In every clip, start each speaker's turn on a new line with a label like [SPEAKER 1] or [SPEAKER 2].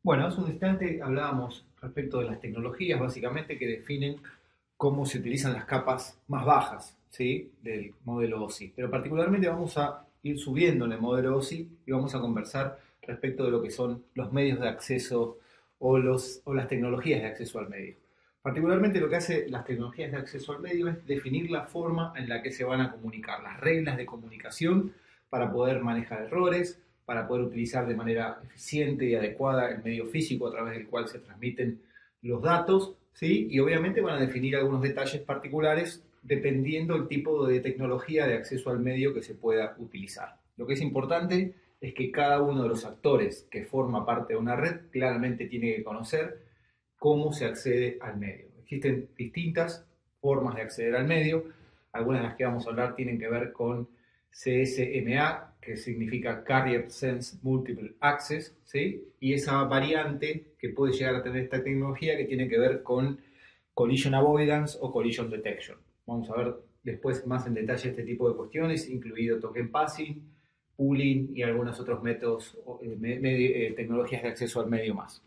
[SPEAKER 1] Bueno, hace un instante hablábamos respecto de las tecnologías, básicamente, que definen cómo se utilizan las capas más bajas, ¿sí?, del modelo OSI. Pero particularmente vamos a ir subiendo en el modelo OSI y vamos a conversar respecto de lo que son los medios de acceso o las tecnologías de acceso al medio. Particularmente lo que hace las tecnologías de acceso al medio es definir la forma en la que se van a comunicar, las reglas de comunicación para poder manejar errores, para poder utilizar de manera eficiente y adecuada el medio físico a través del cual se transmiten los datos, ¿sí? Y obviamente van a definir algunos detalles particulares dependiendo del tipo de tecnología de acceso al medio que se pueda utilizar. Lo que es importante es que cada uno de los actores que forma parte de una red claramente tiene que conocer cómo se accede al medio. Existen distintas formas de acceder al medio. Algunas de las que vamos a hablar tienen que ver con CSMA, que significa Carrier Sense Multiple Access, ¿sí? Y esa variante que puede llegar a tener esta tecnología que tiene que ver con Collision Avoidance o Collision Detection. Vamos a ver después más en detalle este tipo de cuestiones, incluido token passing, pooling y algunos otros métodos, tecnologías de acceso al medio más.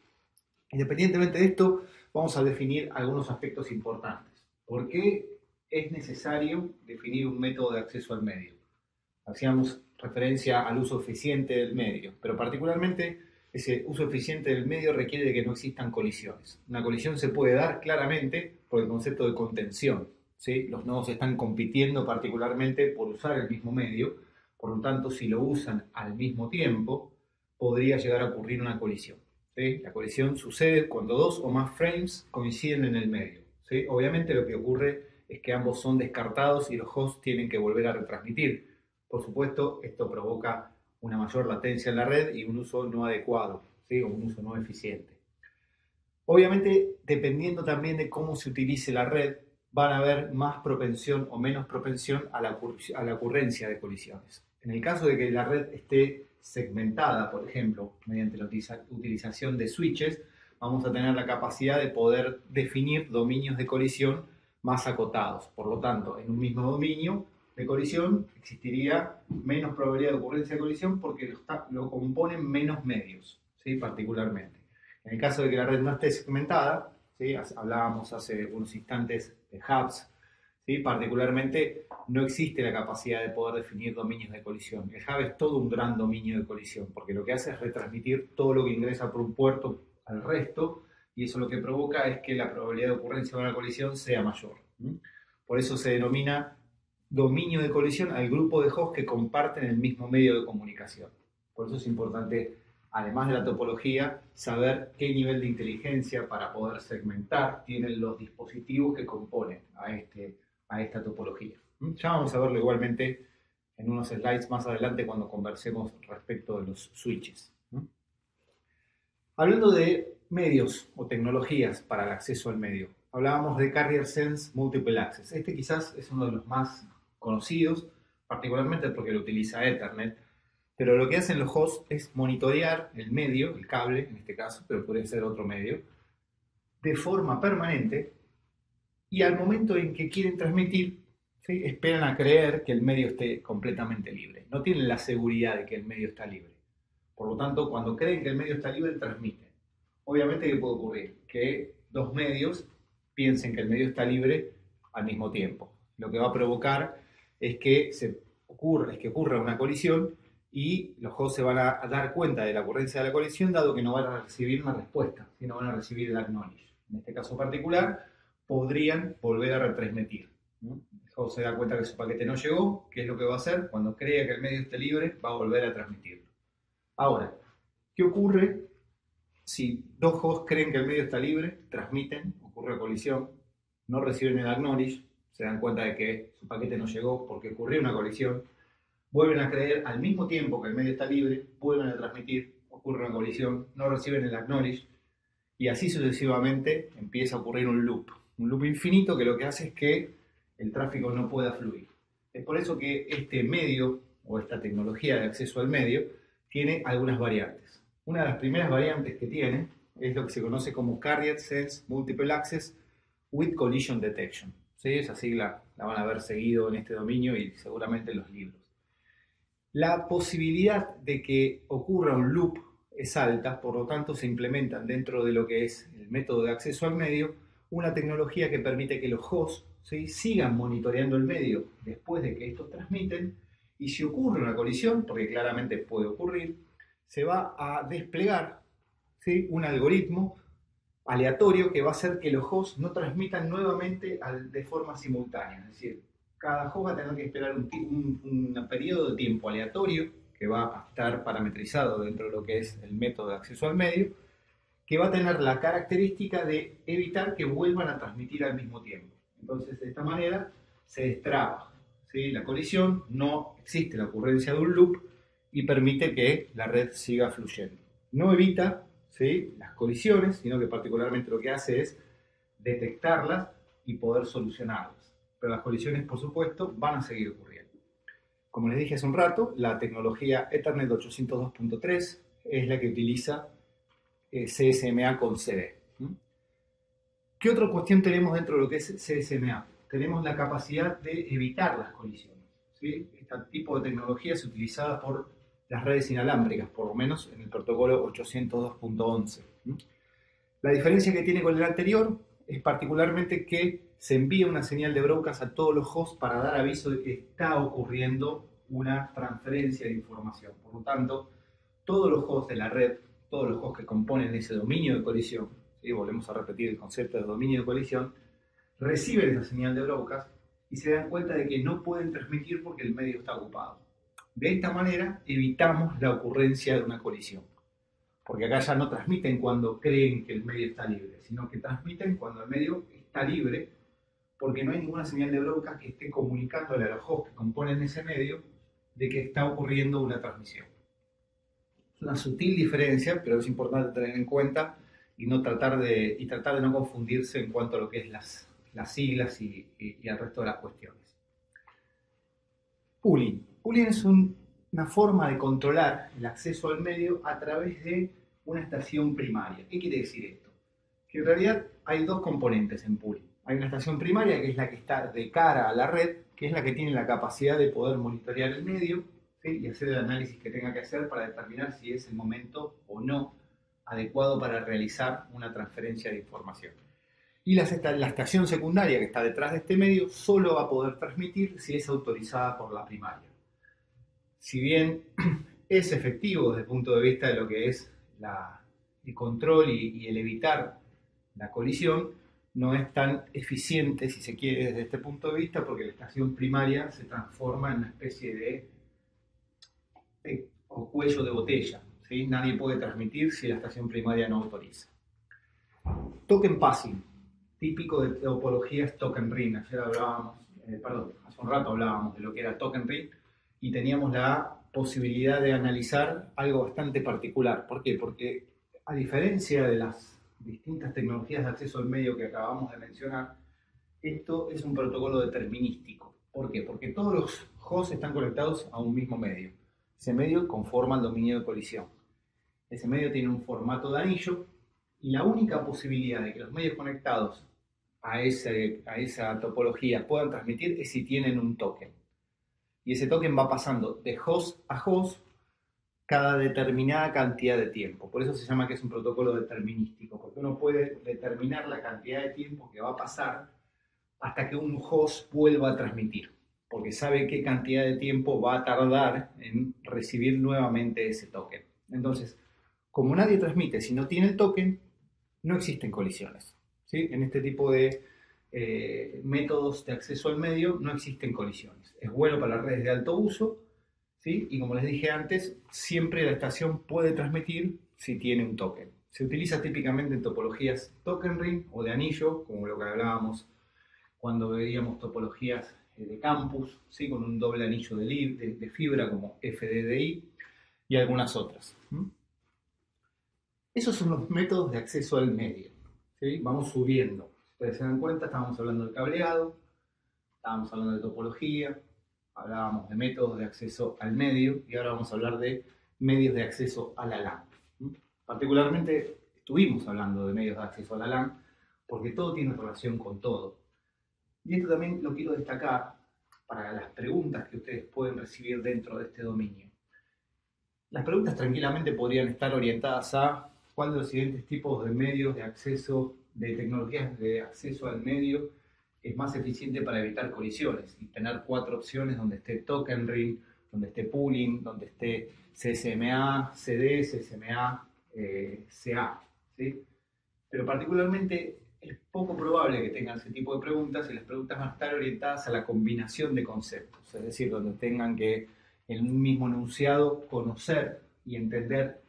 [SPEAKER 1] Independientemente de esto, vamos a definir algunos aspectos importantes. ¿Por qué es necesario definir un método de acceso al medio? Hacíamos referencia al uso eficiente del medio, pero particularmente ese uso eficiente del medio requiere de que no existan colisiones. Una colisión se puede dar claramente por el concepto de contención, ¿sí? Los nodos están compitiendo particularmente por usar el mismo medio, por lo tanto, si lo usan al mismo tiempo, podría llegar a ocurrir una colisión, ¿sí? La colisión sucede cuando dos o más frames coinciden en el medio, ¿sí? Obviamente lo que ocurre es que ambos son descartados y los hosts tienen que volver a retransmitir. Por supuesto, esto provoca una mayor latencia en la red y un uso no adecuado, ¿sí?, o un uso no eficiente. Obviamente, dependiendo también de cómo se utilice la red, van a haber más propensión o menos propensión a la ocurrencia de colisiones. En el caso de que la red esté segmentada, por ejemplo, mediante la utilización de switches, vamos a tener la capacidad de poder definir dominios de colisión más acotados. Por lo tanto, en un mismo dominio de colisión existiría menos probabilidad de ocurrencia de colisión porque lo componen menos medios, ¿sí?, particularmente. En el caso de que la red no esté segmentada, ¿sí?, hablábamos hace unos instantes de hubs, ¿sí?, particularmente no existe la capacidad de poder definir dominios de colisión. El hub es todo un gran dominio de colisión, porque lo que hace es retransmitir todo lo que ingresa por un puerto al resto, y eso lo que provoca es que la probabilidad de ocurrencia de una colisión sea mayor. Por eso se denomina dominio de colisión al grupo de hosts que comparten el mismo medio de comunicación. Por eso es importante, además de la topología, saber qué nivel de inteligencia para poder segmentar tienen los dispositivos que componen a esta topología. Ya vamos a verlo igualmente en unos slides más adelante cuando conversemos respecto de los switches. Hablando de medios o tecnologías para el acceso al medio, hablábamos de Carrier Sense Multiple Access. Este quizás es uno de los más conocidos, particularmente porque lo utiliza Ethernet, pero lo que hacen los hosts es monitorear el medio, el cable en este caso, pero podría ser otro medio, de forma permanente, y al momento en que quieren transmitir, ¿sí?, esperan a creer que el medio esté completamente libre. No tienen la seguridad de que el medio está libre. Por lo tanto, cuando creen que el medio está libre, transmiten. Obviamente, ¿qué puede ocurrir? Que dos medios piensen que el medio está libre al mismo tiempo. Lo que va a provocar es que ocurra una colisión y los hosts se van a dar cuenta de la ocurrencia de la colisión, dado que no van a recibir una respuesta, sino van a recibir el acknowledge. En este caso particular, podrían volver a retransmitir. El host se da cuenta que su paquete no llegó. ¿Qué es lo que va a hacer? Cuando crea que el medio esté libre, va a volver a transmitirlo. Ahora, ¿qué ocurre si dos hosts creen que el medio está libre, transmiten, ocurre colisión, no reciben el acknowledge, se dan cuenta de que su paquete no llegó porque ocurrió una colisión, vuelven a creer al mismo tiempo que el medio está libre, vuelven a transmitir, ocurre una colisión, no reciben el acknowledge, y así sucesivamente empieza a ocurrir un loop infinito que lo que hace es que el tráfico no pueda fluir. Es por eso que este medio o esta tecnología de acceso al medio tiene algunas variantes. Una de las primeras variantes que tiene es lo que se conoce como Carrier Sense Multiple Access with Collision Detection. ¿Sí? Esa sigla la van a ver seguido en este dominio y seguramente en los libros. La posibilidad de que ocurra un loop es alta, por lo tanto se implementan dentro de lo que es el método de acceso al medio una tecnología que permite que los hosts, ¿sí?, sigan monitoreando el medio después de que estos transmiten, y si ocurre una colisión, porque claramente puede ocurrir, se va a desplegar, ¿sí?, un algoritmo aleatorio que va a hacer que los hosts no transmitan nuevamente de forma simultánea. Es decir, cada host va a tener que esperar un periodo de tiempo aleatorio que va a estar parametrizado dentro de lo que es el método de acceso al medio, que va a tener la característica de evitar que vuelvan a transmitir al mismo tiempo. Entonces, de esta manera se destraba, ¿sí?, la colisión, no existe la ocurrencia de un loop y permite que la red siga fluyendo. No evita, ¿sí?, las colisiones, sino que particularmente lo que hace es detectarlas y poder solucionarlas. Pero las colisiones, por supuesto, van a seguir ocurriendo. Como les dije hace un rato, la tecnología Ethernet 802.3 es la que utiliza CSMA con CD. ¿Qué otra cuestión tenemos dentro de lo que es CSMA? Tenemos la capacidad de evitar las colisiones, ¿sí? Este tipo de tecnología es utilizada por las redes inalámbricas, por lo menos en el protocolo 802.11. La diferencia que tiene con el anterior es particularmente que se envía una señal de broadcast a todos los hosts para dar aviso de que está ocurriendo una transferencia de información. Por lo tanto, todos los hosts de la red, todos los hosts que componen ese dominio de colisión, ¿sí?, volvemos a repetir el concepto de dominio de colisión, reciben esa señal de broadcast y se dan cuenta de que no pueden transmitir porque el medio está ocupado. De esta manera evitamos la ocurrencia de una colisión, porque acá ya no transmiten cuando creen que el medio está libre, sino que transmiten cuando el medio está libre, porque no hay ninguna señal de broadcast que esté comunicándole a los hosts que componen ese medio de que está ocurriendo una transmisión. Es una sutil diferencia, pero es importante tener en cuenta y tratar de no confundirse en cuanto a lo que es las siglas y el resto de las cuestiones. Pooling. Pooling es una forma de controlar el acceso al medio a través de una estación primaria. ¿Qué quiere decir esto? Que en realidad hay dos componentes en pooling. Hay una estación primaria, que es la que está de cara a la red, que es la que tiene la capacidad de poder monitorear el medio, ¿sí?, y hacer el análisis que tenga que hacer para determinar si es el momento o no adecuado para realizar una transferencia de información. Y la estación secundaria, que está detrás de este medio, solo va a poder transmitir si es autorizada por la primaria. Si bien es efectivo desde el punto de vista de lo que es el control y el evitar la colisión, no es tan eficiente, si se quiere, desde este punto de vista, porque la estación primaria se transforma en una especie de cuello de botella, ¿sí? Nadie puede transmitir si la estación primaria no autoriza. Token passing, típico de topologías token ring. Ayer hablábamos, hace un rato hablábamos de lo que era token ring y teníamos la posibilidad de analizar algo bastante particular. ¿Por qué? Porque a diferencia de las distintas tecnologías de acceso al medio que acabamos de mencionar, esto es un protocolo determinístico. ¿Por qué? Porque todos los hosts están conectados a un mismo medio. Ese medio conforma el dominio de colisión. Ese medio tiene un formato de anillo y la única posibilidad de que los medios conectados a esa topología puedan transmitir es si tienen un token. Y ese token va pasando de host a host cada determinada cantidad de tiempo. Por eso se llama que es un protocolo determinístico, porque uno puede determinar la cantidad de tiempo que va a pasar hasta que un host vuelva a transmitir, porque sabe qué cantidad de tiempo va a tardar en recibir nuevamente ese token. Entonces, como nadie transmite si no tiene el token, no existen colisiones, ¿sí? En este tipo de métodos de acceso al medio no existen colisiones. Es bueno para las redes de alto uso, ¿sí? Y como les dije antes, siempre la estación puede transmitir si tiene un token. Se utiliza típicamente en topologías token ring o de anillo, como lo que hablábamos cuando veíamos topologías de campus, ¿sí?, con un doble anillo de fibra como FDDI y algunas otras. Esos son los métodos de acceso al medio, ¿sí? Vamos subiendo. Si ustedes se dan cuenta, estábamos hablando del cableado, estábamos hablando de topología, hablábamos de métodos de acceso al medio y ahora vamos a hablar de medios de acceso a la LAN. Particularmente estuvimos hablando de medios de acceso a la LAN porque todo tiene relación con todo. Y esto también lo quiero destacar para las preguntas que ustedes pueden recibir dentro de este dominio. Las preguntas tranquilamente podrían estar orientadas a cuál de los siguientes tipos de medios de acceso, de tecnologías de acceso al medio es más eficiente para evitar colisiones y tener cuatro opciones donde esté token ring, donde esté pooling, donde esté CSMA, CD, CSMA, CA. ¿Sí? Pero particularmente es poco probable que tengan ese tipo de preguntas y las preguntas van a estar orientadas a la combinación de conceptos, es decir, donde tengan que en un mismo enunciado conocer y entender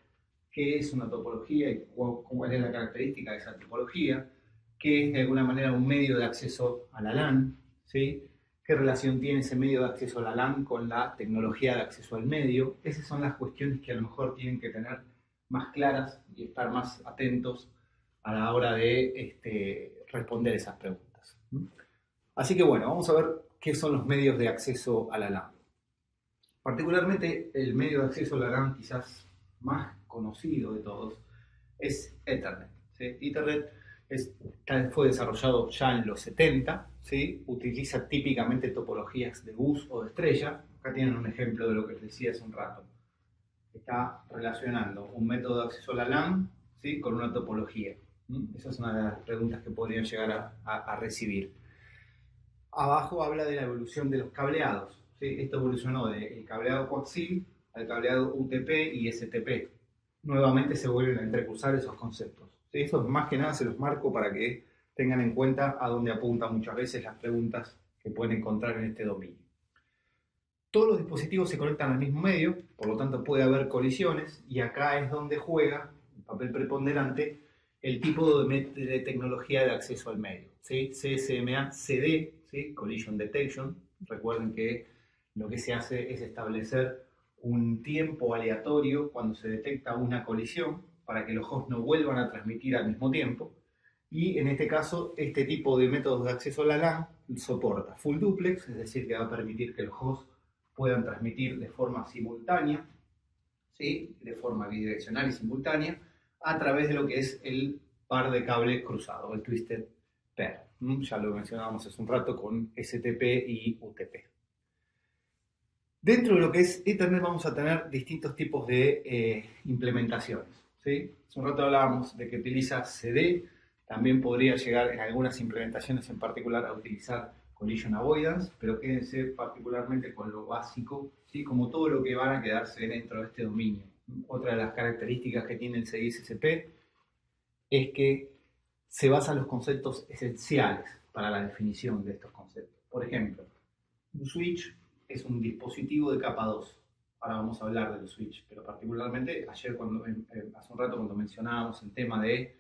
[SPEAKER 1] qué es una topología y cuál es la característica de esa topología, qué es de alguna manera un medio de acceso a la LAN, ¿sí? ¿Qué relación tiene ese medio de acceso a la LAN con la tecnología de acceso al medio? Esas son las cuestiones que a lo mejor tienen que tener más claras y estar más atentos a la hora de responder esas preguntas. Así que bueno, vamos a ver qué son los medios de acceso a la LAN. Particularmente el medio de acceso a la LAN quizás más conocido de todos es Ethernet. ¿Sí? Ethernet fue desarrollado ya en los 70, ¿sí? Utiliza típicamente topologías de bus o de estrella. Acá tienen un ejemplo de lo que les decía hace un rato. Está relacionando un método de acceso a la LAN, ¿sí? Con una topología. Esa es una de las preguntas que podrían llegar a recibir. Abajo habla de la evolución de los cableados. ¿Sí? Esto evolucionó del cableado coaxil al cableado UTP y STP. Nuevamente se vuelven a entrecruzar esos conceptos. ¿Sí? Eso más que nada se los marco para que tengan en cuenta a dónde apuntan muchas veces las preguntas que pueden encontrar en este dominio. Todos los dispositivos se conectan al mismo medio, por lo tanto puede haber colisiones y acá es donde juega el papel preponderante el tipo de tecnología de acceso al medio. ¿Sí? CSMA, CD, ¿sí? Collision Detection. Recuerden que lo que se hace es establecer un tiempo aleatorio cuando se detecta una colisión para que los hosts no vuelvan a transmitir al mismo tiempo. Y en este caso, este tipo de métodos de acceso a la LAN soporta full duplex, es decir, que va a permitir que los hosts puedan transmitir de forma simultánea, ¿sí? De forma bidireccional y simultánea, a través de lo que es el par de cable cruzado, el Twisted Pair. Ya lo mencionábamos hace un rato con STP y UTP. Dentro de lo que es Ethernet vamos a tener distintos tipos de implementaciones. ¿Sí? Hace un rato hablábamos de que utiliza CD, también podría llegar en algunas implementaciones en particular a utilizar Collision Avoidance, pero quédense particularmente con lo básico, ¿sí? Como todo lo que van a quedarse dentro de este dominio. Otra de las características que tiene el CISSP es que se basa en los conceptos esenciales para la definición de estos conceptos. Por ejemplo, un switch es un dispositivo de capa 2. Ahora vamos a hablar de los switch, pero particularmente ayer, hace un rato cuando mencionábamos el tema de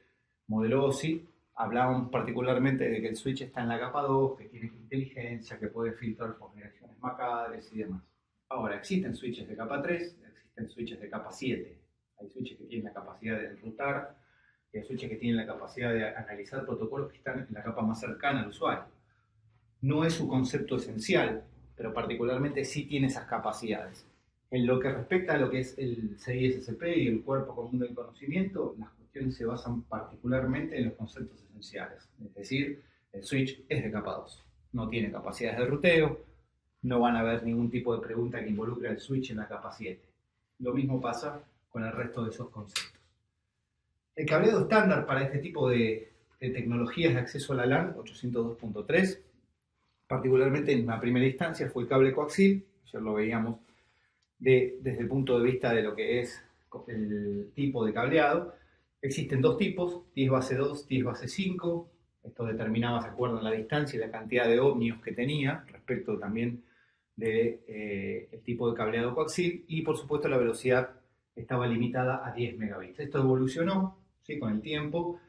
[SPEAKER 1] modelo OSI, hablábamos particularmente de que el switch está en la capa 2, que tiene inteligencia, que puede filtrar por direcciones MAC-adres y demás. Ahora, existen switches de capa 3, existen switches de capa 7. Hay switches que tienen la capacidad de enrutar, y hay switches que tienen la capacidad de analizar protocolos que están en la capa más cercana al usuario. No es su concepto esencial, pero particularmente sí tiene esas capacidades. En lo que respecta a lo que es el CISSP y el cuerpo común del conocimiento, las cuestiones se basan particularmente en los conceptos esenciales. Es decir, el switch es de capa 2, no tiene capacidades de ruteo, no van a haber ningún tipo de pregunta que involucre al switch en la capa 7. Lo mismo pasa con el resto de esos conceptos. El cableado estándar para este tipo de tecnologías de acceso a la LAN, 802.3, particularmente en una primera instancia fue el cable coaxil, ayer lo veíamos desde el punto de vista de lo que es el tipo de cableado. Existen dos tipos, 10 base 2, 10 base 5, esto determinaba, se acuerdan, la distancia y la cantidad de ohmios que tenía respecto también del tipo de cableado coaxil, y por supuesto la velocidad estaba limitada a 10 megabits. Esto evolucionó, ¿sí? Con el tiempo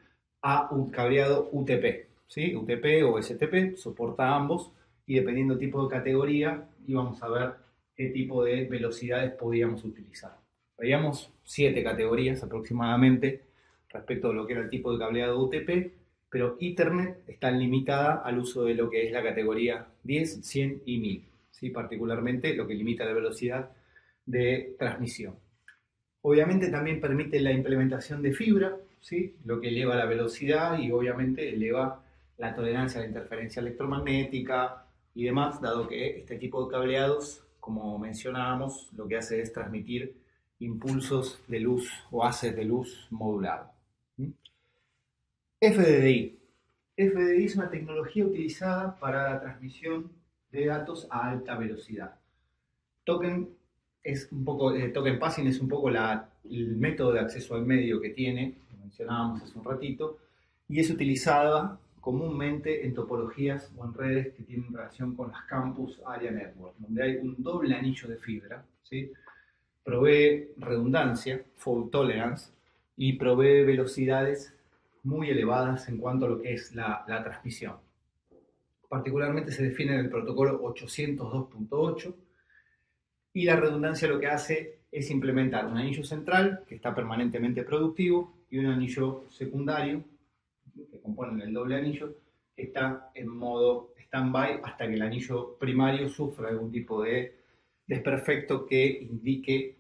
[SPEAKER 1] a un cableado UTP, ¿sí? UTP o STP, soporta ambos, y dependiendo del tipo de categoría íbamos a ver qué tipo de velocidades podíamos utilizar. Veíamos 7 categorías aproximadamente respecto a lo que era el tipo de cableado UTP, pero Ethernet está limitada al uso de lo que es la categoría 10, 100 y 1000, ¿sí? Particularmente lo que limita la velocidad de transmisión. Obviamente también permite la implementación de fibra, ¿sí? Lo que eleva la velocidad y obviamente eleva la tolerancia a la interferencia electromagnética y demás, dado que este tipo de cableados, como mencionábamos, lo que hace es transmitir impulsos de luz o haces de luz modulado. FDDI. FDDI es una tecnología utilizada para la transmisión de datos a alta velocidad. Token token passing es un poco el método de acceso al medio que tiene, lo mencionábamos hace un ratito, y es utilizada comúnmente en topologías o en redes que tienen relación con las Campus Area Network, donde hay un doble anillo de fibra, ¿sí? Provee redundancia, fault tolerance, y provee velocidades muy elevadas en cuanto a lo que es la transmisión. Particularmente se define en el protocolo 802.8 y la redundancia lo que hace es implementar un anillo central que está permanentemente productivo y un anillo secundario que componen el doble anillo que está en modo stand-by hasta que el anillo primario sufra algún tipo de desperfecto que indique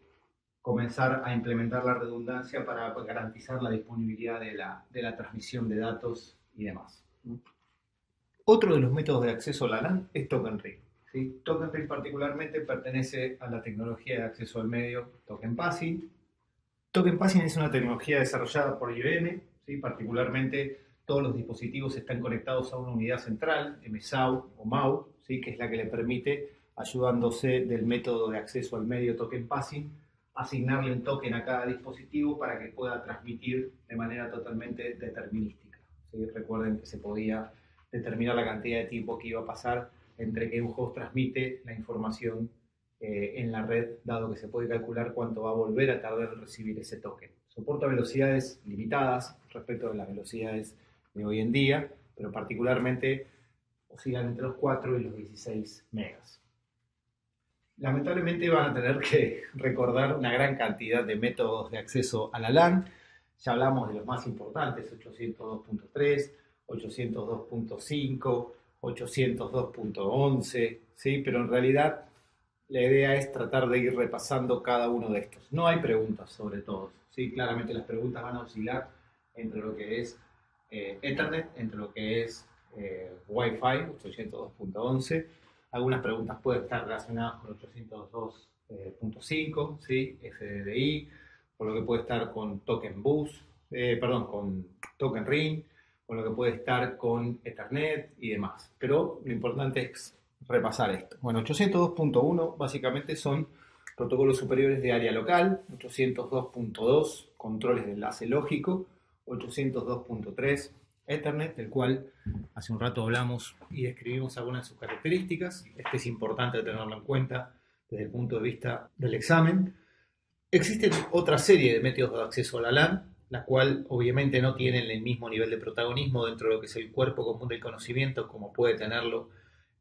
[SPEAKER 1] comenzar a implementar la redundancia para garantizar la disponibilidad de la transmisión de datos y demás. Otro de los métodos de acceso a la LAN es Token Ring. ¿Sí? Token Ring particularmente pertenece a la tecnología de acceso al medio Token Passing. Token Passing es una tecnología desarrollada por IBM, ¿sí? Particularmente todos los dispositivos están conectados a una unidad central, MSAU o MAU, ¿sí? Que es la que le permite, ayudándose del método de acceso al medio Token Passing, asignarle un token a cada dispositivo para que pueda transmitir de manera totalmente determinística. ¿Sí? Recuerden que se podía determinar la cantidad de tiempo que iba a pasar entre que un host transmite la información en la red, dado que se puede calcular cuánto va a volver a tardar en recibir ese token. Soporta velocidades limitadas respecto de las velocidades de hoy en día, pero particularmente oscilan entre los 4 y los 16 megas. Lamentablemente van a tener que recordar una gran cantidad de métodos de acceso a la LAN. Ya hablamos de los más importantes, 802.3, 802.5, 802.11, ¿sí? Pero en realidad la idea es tratar de ir repasando cada uno de estos. No hay preguntas sobre todos, ¿sí? Claramente las preguntas van a oscilar entre lo que es Ethernet, entre lo que es Wi-Fi, 802.11. Algunas preguntas pueden estar relacionadas con 802.5, ¿sí? FDDI, por lo que puede estar con Token Bus, con Token Ring, con lo que puede estar con Ethernet y demás. Pero lo importante es repasar esto. Bueno, 802.1 básicamente son protocolos superiores de área local, 802.2 controles de enlace lógico, 802.3 Ethernet, del cual hace un rato hablamos y describimos algunas de sus características. Este es importante tenerlo en cuenta desde el punto de vista del examen. Existen otra serie de métodos de acceso a la LAN, la cual obviamente no tienen el mismo nivel de protagonismo dentro de lo que es el cuerpo común del conocimiento, como puede tenerlo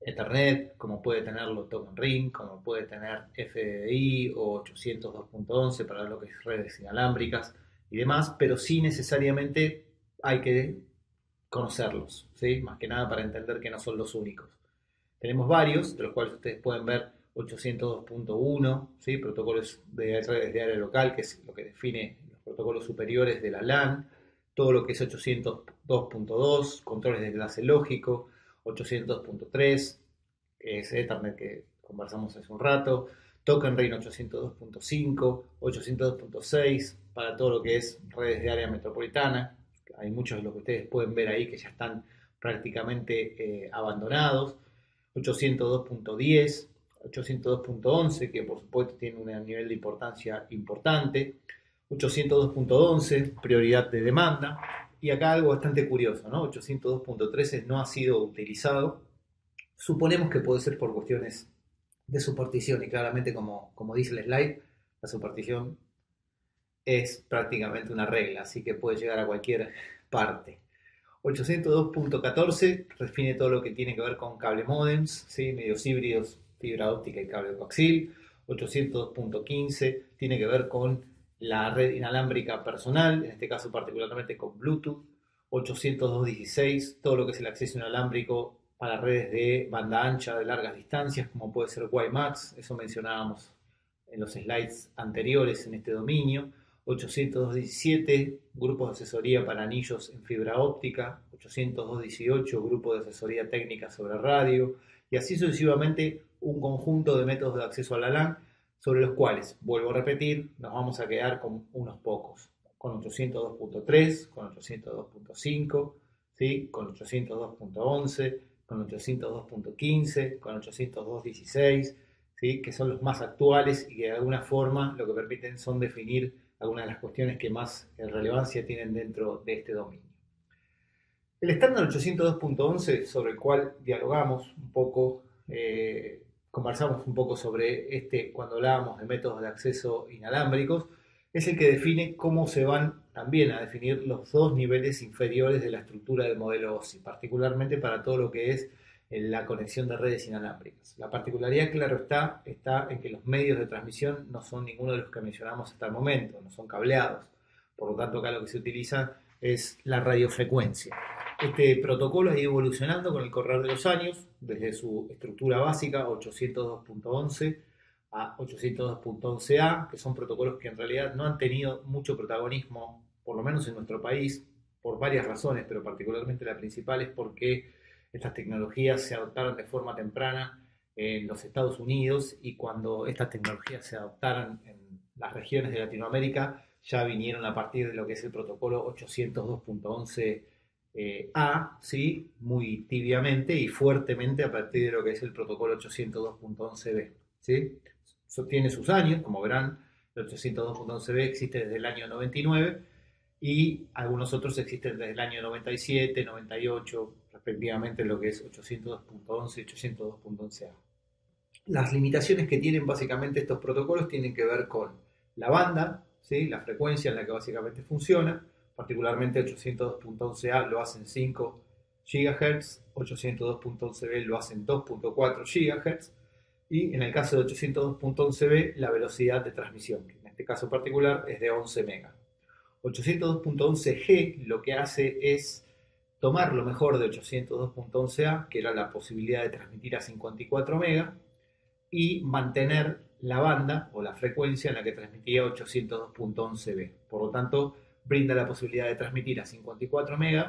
[SPEAKER 1] Ethernet, como puede tenerlo Token Ring, como puede tener FDDI o 802.11 para lo que es redes inalámbricas y demás, pero sí necesariamente hay que conocerlos, ¿sí? Más que nada para entender que no son los únicos. Tenemos varios, de los cuales ustedes pueden ver 802.1, ¿sí? Protocolos de redes de área local, que es lo que define los protocolos superiores de la LAN, todo lo que es 802.2, controles de enlace lógico, 802.3, que es Ethernet que conversamos hace un rato, Token Ring 802.5, 802.6 para todo lo que es redes de área metropolitana. Hay muchos de los que ustedes pueden ver ahí que ya están prácticamente abandonados. 802.10, 802.11, que por supuesto tiene un nivel de importancia importante. 802.11, prioridad de demanda. Y acá algo bastante curioso, ¿no? 802.13 no ha sido utilizado. Suponemos que puede ser por cuestiones de subpartición y claramente como dice el slide, la subpartición es prácticamente una regla, así que puede llegar a cualquier parte. 802.14 define todo lo que tiene que ver con cable modems, ¿sí? Medios híbridos, fibra óptica y cable coaxil. 802.15 tiene que ver con la red inalámbrica personal, en este caso particularmente con Bluetooth. 802.16, todo lo que es el acceso inalámbrico para redes de banda ancha de largas distancias, como puede ser WiMAX, eso mencionábamos en los slides anteriores en este dominio. 802.17, grupos de asesoría para anillos en fibra óptica, 802.18, grupo de asesoría técnica sobre radio, y así sucesivamente un conjunto de métodos de acceso a la LAN, sobre los cuales, vuelvo a repetir, nos vamos a quedar con unos pocos, con 802.3, con 802.5, ¿sí? Con 802.11, con 802.15, con 802.16, ¿sí? Que son los más actuales y que de alguna forma lo que permiten son definir algunas de las cuestiones que más relevancia tienen dentro de este dominio. El estándar 802.11, sobre el cual dialogamos un poco, conversamos un poco sobre este cuando hablábamos de métodos de acceso inalámbricos, es el que define cómo se van también a definir los dos niveles inferiores de la estructura del modelo OSI, particularmente para todo lo que es la conexión de redes inalámbricas. La particularidad, claro está en que los medios de transmisión no son ninguno de los que mencionamos hasta el momento, no son cableados. Por lo tanto, acá lo que se utiliza es la radiofrecuencia. Este protocolo ha ido evolucionando con el correr de los años, desde su estructura básica 802.11 a 802.11a, que son protocolos que en realidad no han tenido mucho protagonismo, por lo menos en nuestro país, por varias razones, pero particularmente la principal es porque estas tecnologías se adoptaron de forma temprana en los Estados Unidos y cuando estas tecnologías se adoptaron en las regiones de Latinoamérica ya vinieron a partir de lo que es el protocolo 802.11 ¿sí? Muy tibiamente y fuertemente a partir de lo que es el protocolo 802.11b. ¿Sí? Eso tiene sus años, como verán, el 802.11b existe desde el año 99 y algunos otros existen desde el año 97, 98, respectivamente lo que es 802.11 y 802.11a. Las limitaciones que tienen básicamente estos protocolos tienen que ver con la banda, ¿sí? La frecuencia en la que básicamente funciona, particularmente 802.11a lo hacen 5 GHz, 802.11b lo hacen 2.4 GHz y en el caso de 802.11b la velocidad de transmisión, que en este caso particular es de 11 MB. 802.11g lo que hace es tomar lo mejor de 802.11a, que era la posibilidad de transmitir a 54 MB, y mantener la banda o la frecuencia en la que transmitía 802.11b. Por lo tanto, brinda la posibilidad de transmitir a 54 MB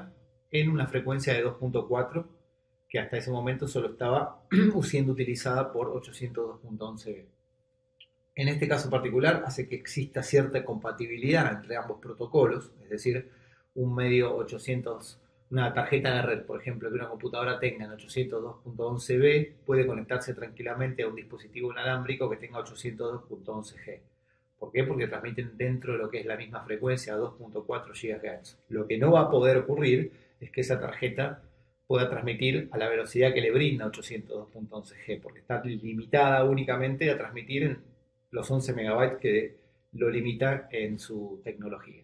[SPEAKER 1] en una frecuencia de 2.4 que hasta ese momento solo estaba siendo utilizada por 802.11b. En este caso particular hace que exista cierta compatibilidad entre ambos protocolos, es decir, un medio 800, una tarjeta de red, por ejemplo, que una computadora tenga en 802.11b puede conectarse tranquilamente a un dispositivo inalámbrico que tenga 802.11g. ¿Por qué? Porque transmiten dentro de lo que es la misma frecuencia a 2.4 GHz. Lo que no va a poder ocurrir es que esa tarjeta pueda transmitir a la velocidad que le brinda 802.11g, porque está limitada únicamente a transmitir en los 11 megabytes que lo limita en su tecnología.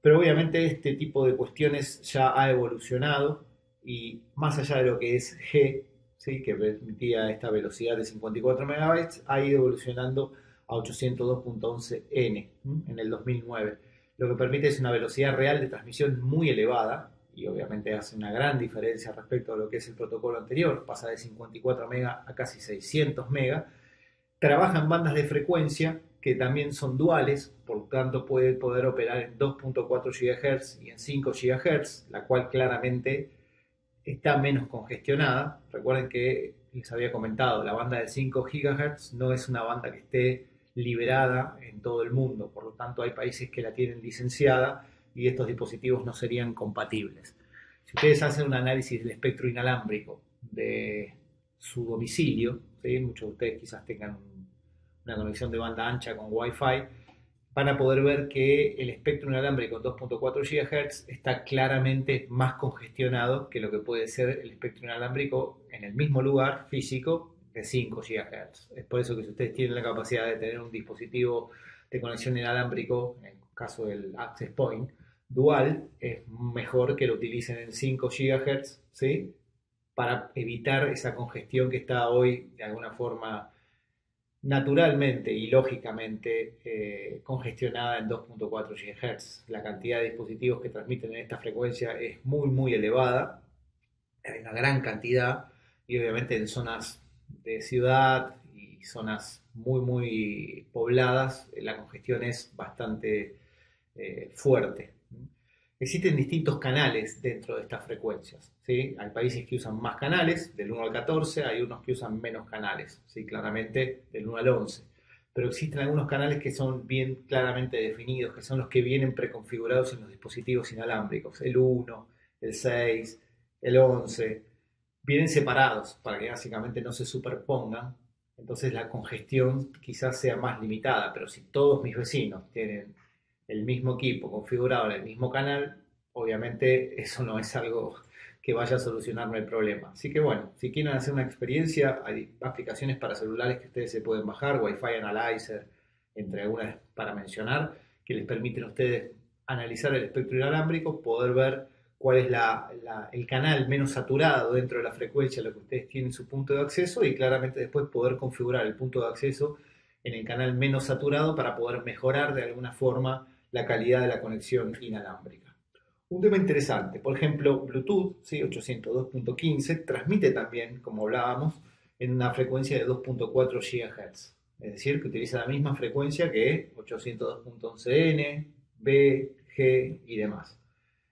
[SPEAKER 1] Pero obviamente este tipo de cuestiones ya ha evolucionado y más allá de lo que es G, ¿sí? Que permitía esta velocidad de 54 megabytes, ha ido evolucionando a 802.11n en el 2009. Lo que permite es una velocidad real de transmisión muy elevada y obviamente hace una gran diferencia respecto a lo que es el protocolo anterior, pasa de 54 MB a casi 600 MB. Trabaja en bandas de frecuencia que también son duales, por lo tanto puede poder operar en 2.4 GHz y en 5 GHz, la cual claramente está menos congestionada. Recuerden que les había comentado, la banda de 5 GHz no es una banda que esté liberada en todo el mundo, por lo tanto hay países que la tienen licenciada y estos dispositivos no serían compatibles. Si ustedes hacen un análisis del espectro inalámbrico de su domicilio, ¿sí? Muchos de ustedes quizás tengan una conexión de banda ancha con Wi-Fi, van a poder ver que el espectro inalámbrico en 2.4 GHz está claramente más congestionado que lo que puede ser el espectro inalámbrico en el mismo lugar físico de 5 GHz. Es por eso que si ustedes tienen la capacidad de tener un dispositivo de conexión inalámbrico, en el caso del Access Point, dual, es mejor que lo utilicen en 5 GHz, ¿sí? Para evitar esa congestión que está hoy de alguna forma naturalmente y lógicamente congestionada en 2.4 GHz. La cantidad de dispositivos que transmiten en esta frecuencia es muy muy elevada, hay una gran cantidad y obviamente en zonas de ciudad y zonas muy muy pobladas la congestión es bastante fuerte. Existen distintos canales dentro de estas frecuencias, ¿sí? Hay países que usan más canales, del 1 al 14, hay unos que usan menos canales, ¿sí? Claramente del 1 al 11. pero existen algunos canales que son bien claramente definidos, que son los que vienen preconfigurados en los dispositivos inalámbricos, el 1, el 6, el 11, vienen separados para que básicamente no se superpongan, entonces la congestión quizás sea más limitada, pero si todos mis vecinos tienen el mismo equipo configurado en el mismo canal, obviamente eso no es algo que vaya a solucionarme el problema. Así que bueno, si quieren hacer una experiencia, hay aplicaciones para celulares que ustedes se pueden bajar, Wi-Fi Analyzer, entre algunas para mencionar, que les permiten a ustedes analizar el espectro inalámbrico, poder ver cuál es el canal menos saturado dentro de la frecuencia a lo que ustedes tienen su punto de acceso y claramente después poder configurar el punto de acceso en el canal menos saturado para poder mejorar de alguna forma la calidad de la conexión inalámbrica. Un tema interesante, por ejemplo, Bluetooth, ¿sí? 802.15, transmite también, como hablábamos, en una frecuencia de 2.4 GHz. Es decir, que utiliza la misma frecuencia que 802.11n, B, G y demás.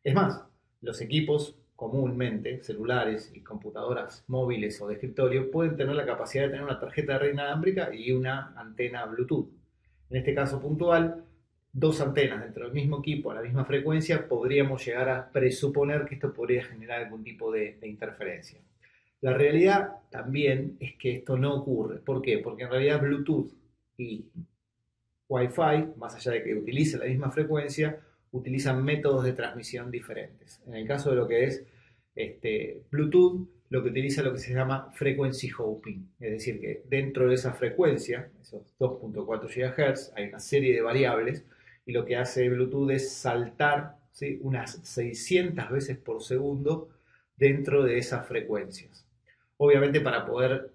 [SPEAKER 1] Es más, los equipos comúnmente, celulares y computadoras móviles o de escritorio, pueden tener la capacidad de tener una tarjeta de red inalámbrica y una antena Bluetooth. En este caso puntual, dos antenas dentro del mismo equipo a la misma frecuencia, podríamos llegar a presuponer que esto podría generar algún tipo de interferencia. La realidad también es que esto no ocurre. ¿Por qué? Porque en realidad Bluetooth y Wi-Fi, más allá de que utilicen la misma frecuencia, utilizan métodos de transmisión diferentes. En el caso de lo que es Bluetooth, lo que utiliza lo que se llama frequency hopping, es decir, que dentro de esa frecuencia, esos 2.4 GHz, hay una serie de variables y lo que hace Bluetooth es saltar, ¿sí?, unas 600 veces por segundo dentro de esas frecuencias. Obviamente para poder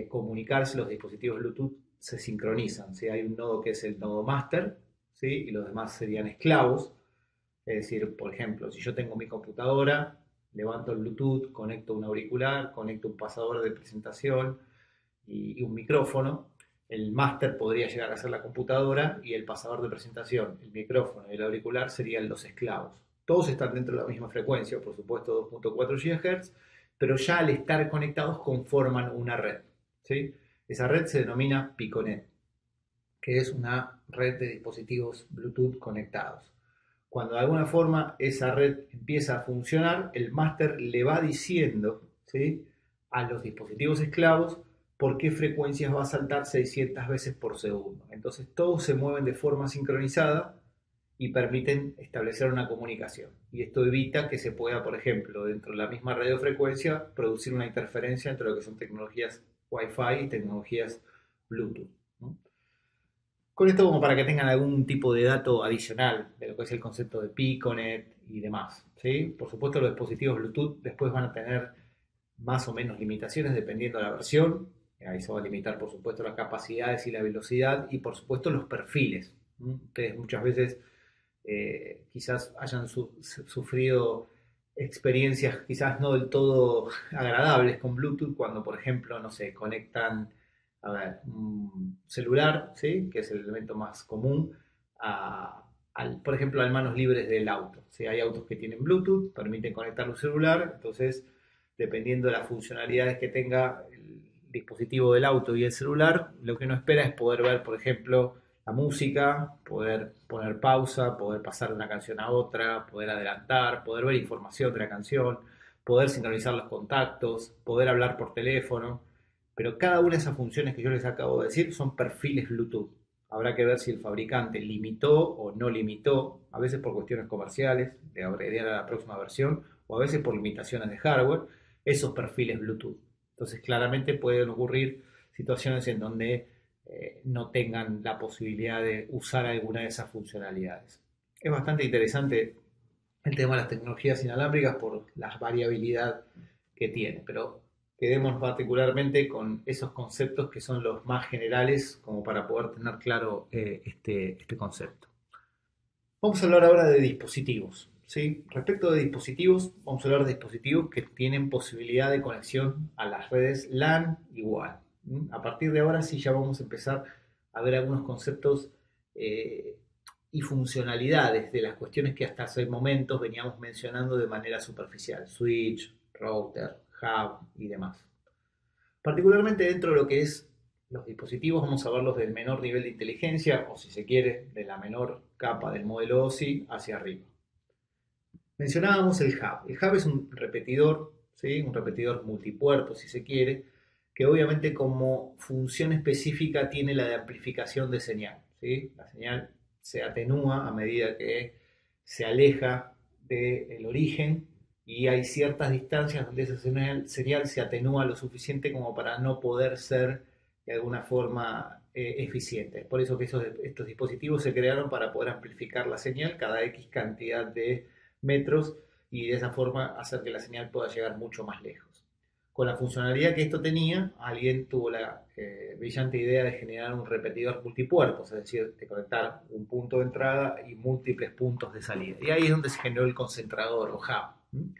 [SPEAKER 1] comunicarse los dispositivos Bluetooth se sincronizan, ¿sí? Hay un nodo que es el nodo master, ¿sí?, y los demás serían esclavos. Es decir, por ejemplo, si yo tengo mi computadora, levanto el Bluetooth, conecto un auricular, conecto un pasador de presentación y un micrófono. El máster podría llegar a ser la computadora y el pasador de presentación, el micrófono y el auricular serían los esclavos. Todos están dentro de la misma frecuencia, por supuesto 2.4 GHz, pero ya al estar conectados conforman una red, ¿sí? Esa red se denomina Piconet, que es una red de dispositivos Bluetooth conectados. Cuando de alguna forma esa red empieza a funcionar, el máster le va diciendo, ¿sí?, a los dispositivos esclavos por qué frecuencias va a saltar 600 veces por segundo. Entonces todos se mueven de forma sincronizada y permiten establecer una comunicación. Y esto evita que se pueda, por ejemplo, dentro de la misma radiofrecuencia, producir una interferencia entre lo que son tecnologías Wi-Fi y tecnologías Bluetooth, ¿no? Con esto como para que tengan algún tipo de dato adicional de lo que es el concepto de Piconet y demás, ¿sí? Por supuesto los dispositivos Bluetooth después van a tener más o menos limitaciones dependiendo de la versión. Ahí se va a limitar por supuesto las capacidades y la velocidad y por supuesto los perfiles. Ustedes muchas veces quizás hayan sufrido experiencias quizás no del todo agradables con Bluetooth cuando por ejemplo, no sé, conectan a ver, un celular, ¿sí?, que es el elemento más común, por ejemplo, a manos libres del auto. ¿Sí? Hay autos que tienen Bluetooth, permiten conectar un celular, entonces, dependiendo de las funcionalidades que tenga el dispositivo del auto y el celular, lo que uno espera es poder ver, por ejemplo, la música, poder poner pausa, poder pasar de una canción a otra, poder adelantar, poder ver información de la canción, poder sincronizar los contactos, poder hablar por teléfono. Pero cada una de esas funciones que yo les acabo de decir son perfiles Bluetooth. Habrá que ver si el fabricante limitó o no limitó, a veces por cuestiones comerciales, de agregar a la próxima versión, o a veces por limitaciones de hardware, esos perfiles Bluetooth. Entonces claramente pueden ocurrir situaciones en donde no tengan la posibilidad de usar alguna de esas funcionalidades. Es bastante interesante el tema de las tecnologías inalámbricas por la variabilidad que tiene, pero quedémonos particularmente con esos conceptos que son los más generales como para poder tener claro este concepto. Vamos a hablar ahora de dispositivos, ¿sí? Respecto de dispositivos, vamos a hablar de dispositivos que tienen posibilidad de conexión a las redes LAN y WAN. A partir de ahora sí ya vamos a empezar a ver algunos conceptos y funcionalidades de las cuestiones que hasta hace momentos veníamos mencionando de manera superficial: switch, router, hub y demás. Particularmente dentro de lo que es los dispositivos vamos a verlos del menor nivel de inteligencia, o si se quiere, de la menor capa del modelo OSI hacia arriba. Mencionábamos el hub. El hub es un repetidor, ¿sí? Un repetidor multipuerto, si se quiere, que obviamente como función específica tiene la de amplificación de señal, ¿sí? La señal se atenúa a medida que se aleja del origen y hay ciertas distancias donde esa señal se atenúa lo suficiente como para no poder ser de alguna forma eficiente. Por eso que estos dispositivos se crearon para poder amplificar la señal cada X cantidad de metros y de esa forma hacer que la señal pueda llegar mucho más lejos. Con la funcionalidad que esto tenía, alguien tuvo la brillante idea de generar un repetidor multipuertos, es decir, de conectar un punto de entrada y múltiples puntos de salida. Y ahí es donde se generó el concentrador o hub.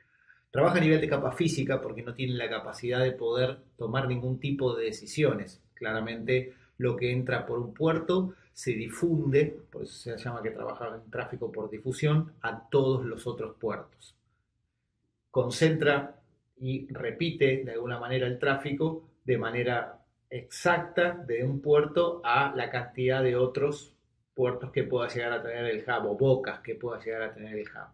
[SPEAKER 1] Trabaja a nivel de capa física porque no tiene la capacidad de poder tomar ningún tipo de decisiones. Claramente lo que entra por un puerto se difunde, por eso se llama que trabaja en tráfico por difusión, a todos los otros puertos. Concentra y repite de alguna manera el tráfico de manera exacta de un puerto a la cantidad de otros puertos que pueda llegar a tener el hub o bocas que pueda llegar a tener el hub.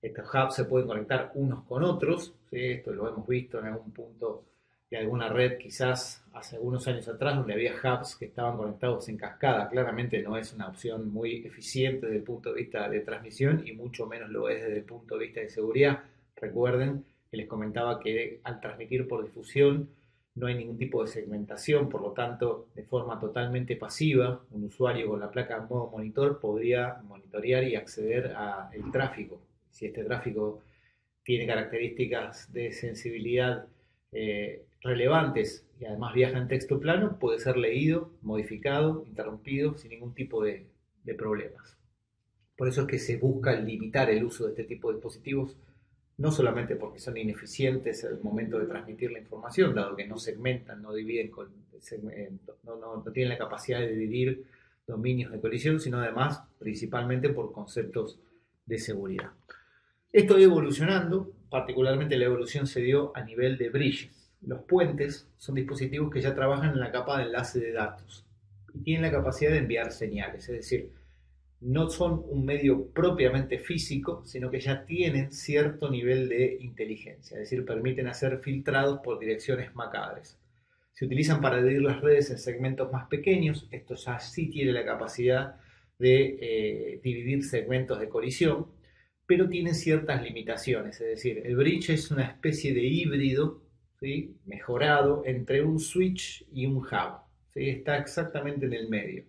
[SPEAKER 1] Estos hubs se pueden conectar unos con otros, ¿sí? Esto lo hemos visto en algún punto de alguna red, quizás hace algunos años atrás, donde había hubs que estaban conectados en cascada. Claramente no es una opción muy eficiente desde el punto de vista de transmisión y mucho menos lo es desde el punto de vista de seguridad. Recuerden que les comentaba que al transmitir por difusión no hay ningún tipo de segmentación, por lo tanto, de forma totalmente pasiva, un usuario con la placa en modo monitor podría monitorear y acceder al tráfico. Si este tráfico tiene características de sensibilidad relevantes y además viaja en texto plano, puede ser leído, modificado, interrumpido sin ningún tipo de problemas. Por eso es que se busca limitar el uso de este tipo de dispositivos, no solamente porque son ineficientes al momento de transmitir la información, dado que no segmentan, no dividen, no tienen la capacidad de dividir dominios de colisión, sino además principalmente por conceptos de seguridad. Esto ha ido evolucionando, particularmente la evolución se dio a nivel de bridges. Los puentes son dispositivos que ya trabajan en la capa de enlace de datos y tienen la capacidad de enviar señales, es decir, no son un medio propiamente físico, sino que ya tienen cierto nivel de inteligencia, es decir, permiten hacer filtrados por direcciones MAC-adres. Se utilizan para dividir las redes en segmentos más pequeños, esto ya sí tiene la capacidad de dividir segmentos de colisión, pero tiene ciertas limitaciones, es decir, el bridge es una especie de híbrido, ¿sí?, mejorado entre un switch y un hub, ¿sí? Está exactamente en el medio.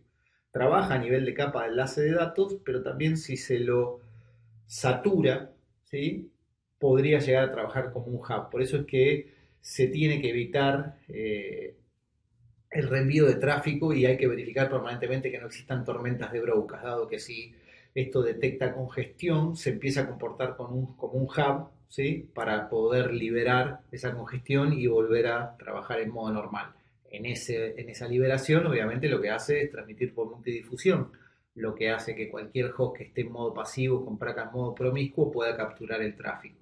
[SPEAKER 1] Trabaja a nivel de capa de enlace de datos, pero también si se lo satura, ¿sí?, podría llegar a trabajar como un hub. Por eso es que se tiene que evitar el reenvío de tráfico y hay que verificar permanentemente que no existan tormentas de Broca, dado que si esto detecta congestión, se empieza a comportar como un hub, ¿sí?, para poder liberar esa congestión y volver a trabajar en modo normal. En esa liberación, obviamente, lo que hace es transmitir por multidifusión, lo que hace que cualquier host que esté en modo pasivo, con placa en modo promiscuo, pueda capturar el tráfico.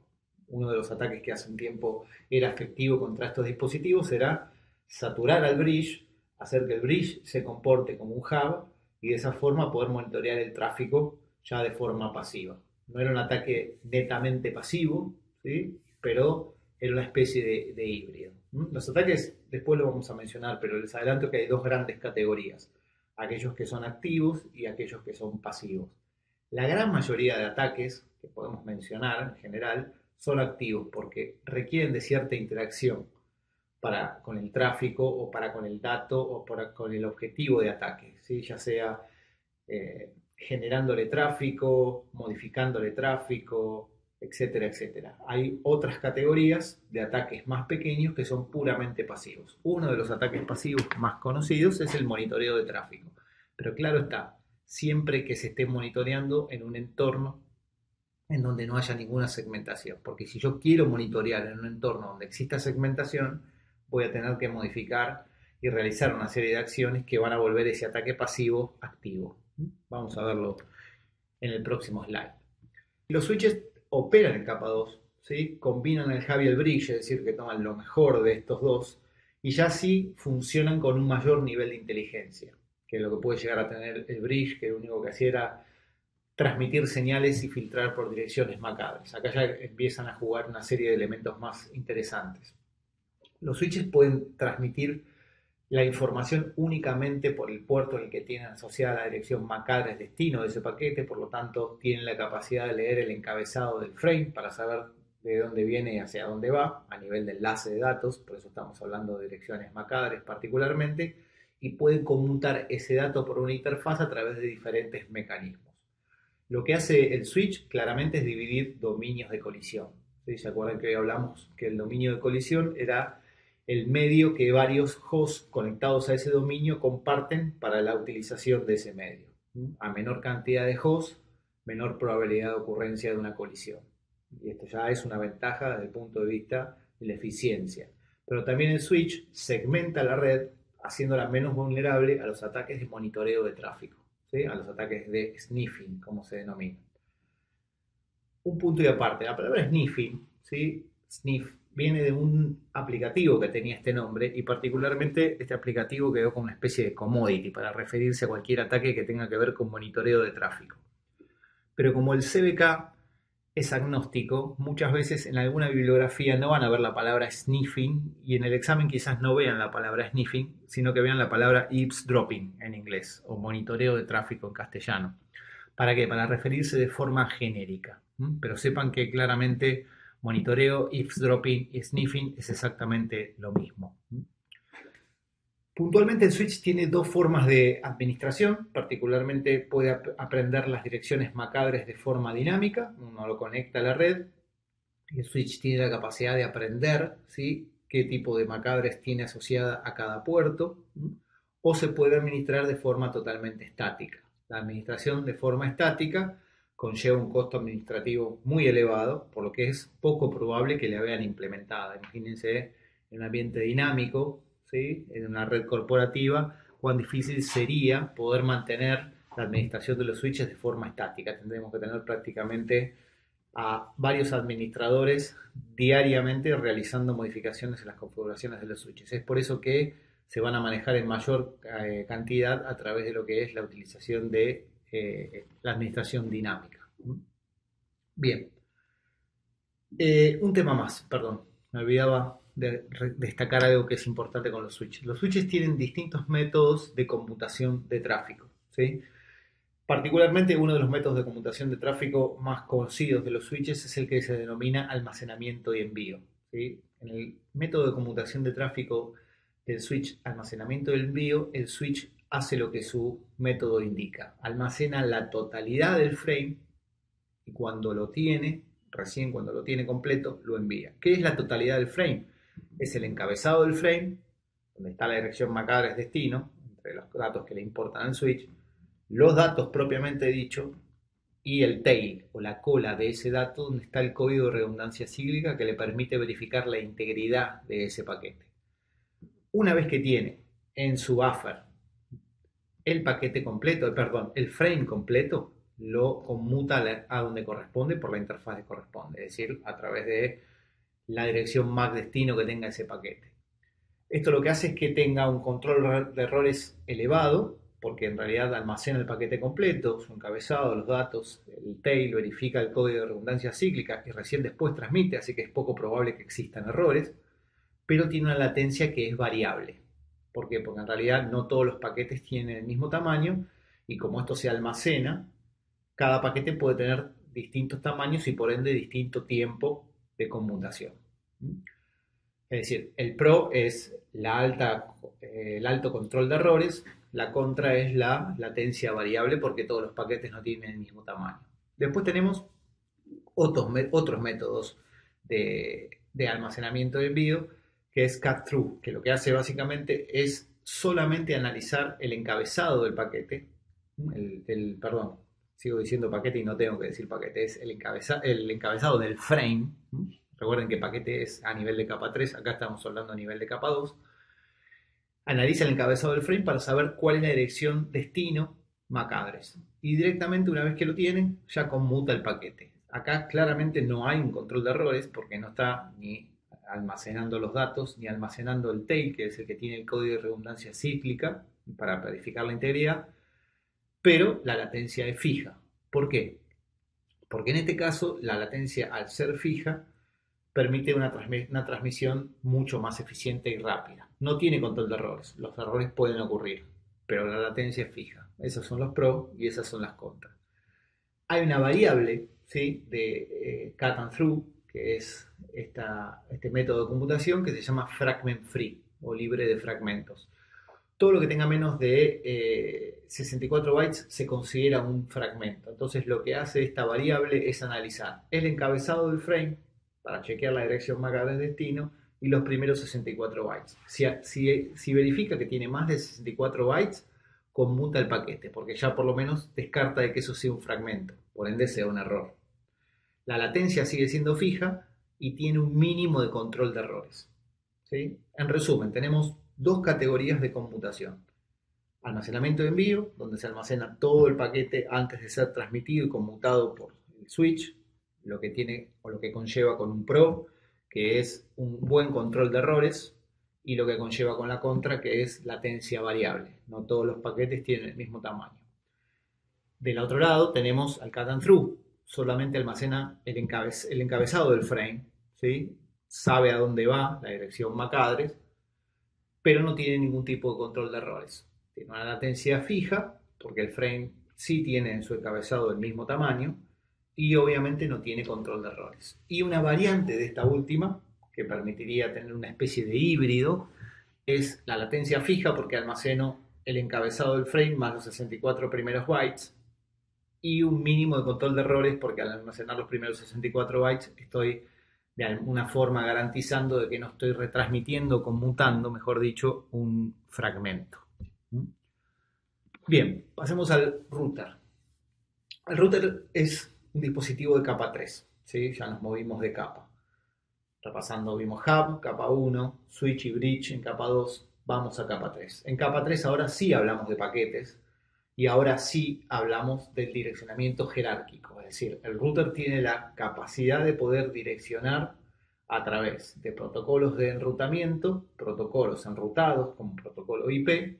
[SPEAKER 1] Uno de los ataques que hace un tiempo era efectivo contra estos dispositivos era saturar al bridge, hacer que el bridge se comporte como un hub y de esa forma poder monitorear el tráfico ya de forma pasiva. No era un ataque netamente pasivo, ¿sí?, pero era una especie de híbrido. Los ataques después lo vamos a mencionar, pero les adelanto que hay dos grandes categorías, aquellos que son activos y aquellos que son pasivos. La gran mayoría de ataques que podemos mencionar en general son activos porque requieren de cierta interacción con el tráfico o para con el dato o con el objetivo de ataque, ¿sí?, ya sea generándole tráfico, modificándole tráfico, etcétera, etcétera. Hay otras categorías de ataques más pequeños que son puramente pasivos. Uno de los ataques pasivos más conocidos es el monitoreo de tráfico. Pero claro está, siempre que se esté monitoreando en un entorno en donde no haya ninguna segmentación. Porque si yo quiero monitorear en un entorno donde exista segmentación, voy a tener que modificar y realizar una serie de acciones que van a volver ese ataque pasivo activo. Vamos a verlo en el próximo slide. Los switches operan en capa 2, ¿sí?, combinan el hub y el bridge, es decir, que toman lo mejor de estos dos y ya sí funcionan con un mayor nivel de inteligencia, que lo que puede llegar a tener el bridge, que lo único que hacía era transmitir señales y filtrar por direcciones MAC address. Acá ya empiezan a jugar una serie de elementos más interesantes. Los switches pueden transmitir la información únicamente por el puerto en el que tienen asociada la dirección MAC address destino de ese paquete, por lo tanto tienen la capacidad de leer el encabezado del frame para saber de dónde viene y hacia dónde va a nivel de enlace de datos, por eso estamos hablando de direcciones MAC address particularmente, y pueden conmutar ese dato por una interfaz a través de diferentes mecanismos. Lo que hace el switch claramente es dividir dominios de colisión. ¿Sí? ¿Se acuerdan que hoy hablamos que el dominio de colisión era el medio que varios hosts conectados a ese dominio comparten para la utilización de ese medio? A menor cantidad de hosts, menor probabilidad de ocurrencia de una colisión. Y esto ya es una ventaja desde el punto de vista de la eficiencia. Pero también el switch segmenta la red haciéndola menos vulnerable a los ataques de monitoreo de tráfico, ¿sí? A los ataques de sniffing, como se denomina. Un punto y aparte, la palabra sniffing, ¿sí? Sniff, viene de un aplicativo que tenía este nombre y particularmente este aplicativo quedó como una especie de commodity para referirse a cualquier ataque que tenga que ver con monitoreo de tráfico. Pero como el CBK es agnóstico, muchas veces en alguna bibliografía no van a ver la palabra sniffing y en el examen quizás no vean la palabra sniffing, sino que vean la palabra eavesdropping en inglés o monitoreo de tráfico en castellano. ¿Para qué? Para referirse de forma genérica. Pero sepan que claramente monitoreo, eavesdropping y sniffing es exactamente lo mismo. Puntualmente el switch tiene dos formas de administración, particularmente puede aprender las direcciones MAC address de forma dinámica, uno lo conecta a la red y el switch tiene la capacidad de aprender, ¿sí?, qué tipo de MAC address tiene asociada a cada puerto, o se puede administrar de forma totalmente estática. La administración de forma estática conlleva un costo administrativo muy elevado, por lo que es poco probable que la vean implementada. Imagínense en un ambiente dinámico, ¿sí?, en una red corporativa, cuán difícil sería poder mantener la administración de los switches de forma estática. Tendremos que tener prácticamente a varios administradores diariamente realizando modificaciones en las configuraciones de los switches. Es por eso que se van a manejar en mayor cantidad a través de lo que es la utilización de la administración dinámica. Bien. Un tema más, perdón, me olvidaba de destacar algo que es importante con los switches. Los switches tienen distintos métodos de computación de tráfico, ¿sí? Particularmente uno de los métodos de computación de tráfico más conocidos de los switches es el que se denomina almacenamiento y envío, ¿sí? En el método de computación de tráfico del switch almacenamiento y envío, el switch hace lo que su método indica, almacena la totalidad del frame y cuando lo tiene, recién cuando lo tiene completo, lo envía. ¿Qué es la totalidad del frame? Es el encabezado del frame, donde está la dirección MAC address destino, entre los datos que le importan al switch, los datos propiamente dicho, y el tail o la cola de ese dato, donde está el código de redundancia cíclica que le permite verificar la integridad de ese paquete. Una vez que tiene en su buffer el paquete completo, el frame completo, lo conmuta a donde corresponde por la interfaz que corresponde, es decir, a través de la dirección MAC destino que tenga ese paquete. Esto lo que hace es que tenga un control de errores elevado, porque en realidad almacena el paquete completo, su encabezado, los datos, el tail, verifica el código de redundancia cíclica y recién después transmite, así que es poco probable que existan errores, pero tiene una latencia que es variable. ¿Por qué? Porque en realidad no todos los paquetes tienen el mismo tamaño y como esto se almacena, cada paquete puede tener distintos tamaños y por ende distinto tiempo de conmutación. Es decir, el pro es el alto control de errores, la contra es la latencia variable porque todos los paquetes no tienen el mismo tamaño. Después tenemos otros métodos de almacenamiento de envío, que es cut-through, que lo que hace básicamente es solamente analizar el encabezado del paquete, perdón, sigo diciendo paquete y no tengo que decir paquete, es el encabezado del frame. Recuerden que paquete es a nivel de capa 3, acá estamos hablando a nivel de capa 2. Analiza el encabezado del frame para saber cuál es la dirección destino MAC address. Y directamente una vez que lo tienen, ya conmuta el paquete. Acá claramente no hay un control de errores porque no está ni almacenando los datos ni almacenando el tail, que es el que tiene el código de redundancia cíclica para verificar la integridad, pero la latencia es fija. ¿Por qué? Porque en este caso la latencia, al ser fija, permite una transmisión mucho más eficiente y rápida. No tiene control de errores, los errores pueden ocurrir, pero la latencia es fija. Esos son los pros y esas son las contras. Hay una variable, ¿sí?, de cut and through, que es este método de computación que se llama fragment free o libre de fragmentos. Todo lo que tenga menos de 64 bytes se considera un fragmento. Entonces lo que hace esta variable es analizar el encabezado del frame para chequear la dirección MAC de destino y los primeros 64 bytes. Si verifica que tiene más de 64 bytes, conmuta el paquete, porque ya por lo menos descarta de que eso sea un fragmento, por ende sea un error. La latencia sigue siendo fija y tiene un mínimo de control de errores, ¿sí? En resumen, tenemos dos categorías de conmutación. Almacenamiento de envío, donde se almacena todo el paquete antes de ser transmitido y conmutado por el switch, lo que tiene o lo que conlleva con un pro, que es un buen control de errores, y lo que conlleva con la contra, que es latencia variable. No todos los paquetes tienen el mismo tamaño. Del otro lado tenemos al cut and through, solamente almacena el encabezado del frame, ¿sí? Sabe a dónde va, la dirección MAC address, pero no tiene ningún tipo de control de errores. Tiene una latencia fija, porque el frame sí tiene en su encabezado el mismo tamaño, y obviamente no tiene control de errores. Y una variante de esta última, que permitiría tener una especie de híbrido, es la latencia fija, porque almaceno el encabezado del frame más los 64 primeros bytes, y un mínimo de control de errores, porque al almacenar los primeros 64 bytes estoy de alguna forma garantizando de que no estoy retransmitiendo, conmutando, mejor dicho, un fragmento. Bien, pasemos al router. El router es un dispositivo de capa 3, ¿sí? Ya nos movimos de capa. Repasando, vimos hub, capa 1, switch y bridge en capa 2, vamos a capa 3. En capa 3 ahora sí hablamos de paquetes y ahora sí hablamos del direccionamiento jerárquico. Es decir, el router tiene la capacidad de poder direccionar a través de protocolos de enrutamiento, protocolos enrutados como protocolo IP,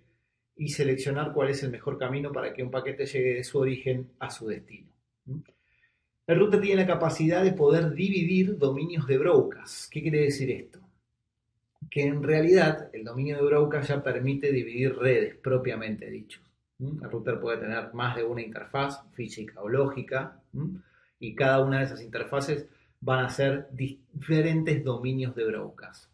[SPEAKER 1] y seleccionar cuál es el mejor camino para que un paquete llegue de su origen a su destino. El router tiene la capacidad de poder dividir dominios de broadcast. ¿Qué quiere decir esto? Que en realidad el dominio de broadcast ya permite dividir redes propiamente dicho. El router puede tener más de una interfaz física o lógica, y cada una de esas interfaces van a ser diferentes dominios de broadcast.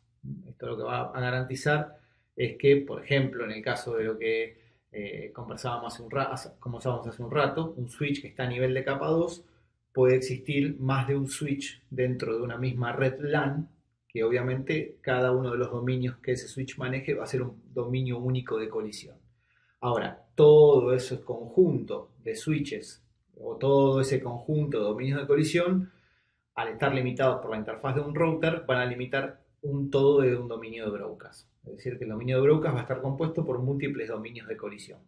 [SPEAKER 1] Esto lo que va a garantizar es que, por ejemplo, en el caso de lo que conversábamos hace un rato, un switch que está a nivel de capa 2, puede existir más de un switch dentro de una misma red LAN, que obviamente cada uno de los dominios que ese switch maneje va a ser un dominio único de colisión. Ahora, todo ese conjunto de switches o todo ese conjunto de dominios de colisión, al estar limitados por la interfaz de un router, van a limitar un todo de un dominio de broadcast. Es decir, que el dominio de broadcast va a estar compuesto por múltiples dominios de colisión.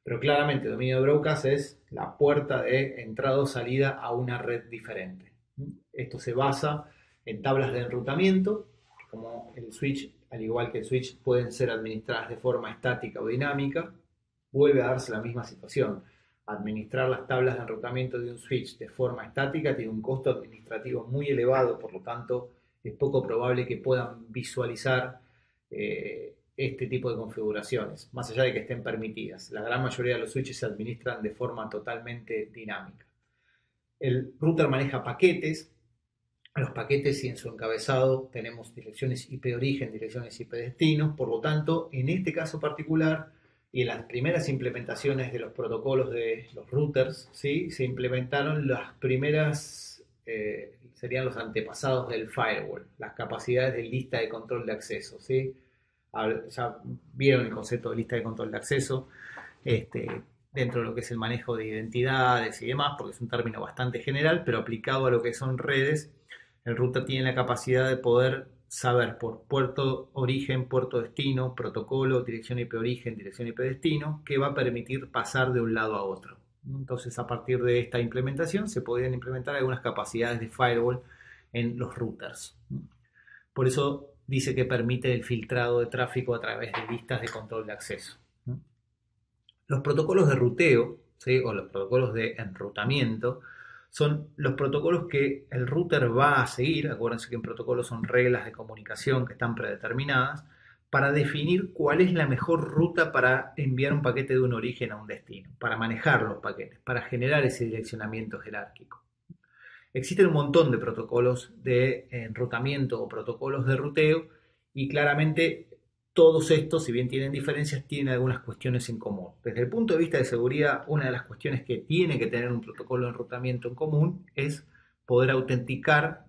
[SPEAKER 1] Pero claramente el dominio de broadcast es la puerta de entrada o salida a una red diferente. Esto se basa en tablas de enrutamiento, como el switch, al igual que el switch, pueden ser administradas de forma estática o dinámica. Vuelve a darse la misma situación. Administrar las tablas de enrutamiento de un switch de forma estática tiene un costo administrativo muy elevado, por lo tanto es poco probable que puedan visualizar este tipo de configuraciones, más allá de que estén permitidas. La gran mayoría de los switches se administran de forma totalmente dinámica. El router maneja paquetes. Los paquetes y en su encabezado tenemos direcciones IP origen, direcciones IP destino. Por lo tanto, en este caso particular y en las primeras implementaciones de los protocolos de los routers, ¿sí?, se implementaron las primeras, serían los antepasados del firewall, las capacidades de lista de control de acceso, ¿sí? Ya vieron el concepto de lista de control de acceso dentro de lo que es el manejo de identidades y demás, porque es un término bastante general, pero aplicado a lo que son redes, el router tiene la capacidad de poder saber por puerto origen, puerto destino, protocolo, dirección IP origen, dirección IP destino, que va a permitir pasar de un lado a otro. Entonces, a partir de esta implementación se podrían implementar algunas capacidades de firewall en los routers. Por eso dice que permite el filtrado de tráfico a través de listas de control de acceso. Los protocolos de ruteo, ¿sí? O los protocolos de enrutamiento son los protocolos que el router va a seguir. Acuérdense que en protocolos son reglas de comunicación que están predeterminadas para definir cuál es la mejor ruta para enviar un paquete de un origen a un destino, para manejar los paquetes, para generar ese direccionamiento jerárquico. Existen un montón de protocolos de enrutamiento o protocolos de ruteo y claramente todos estos, si bien tienen diferencias, tienen algunas cuestiones en común. Desde el punto de vista de seguridad, una de las cuestiones que tiene que tener un protocolo de enrutamiento en común es poder autenticar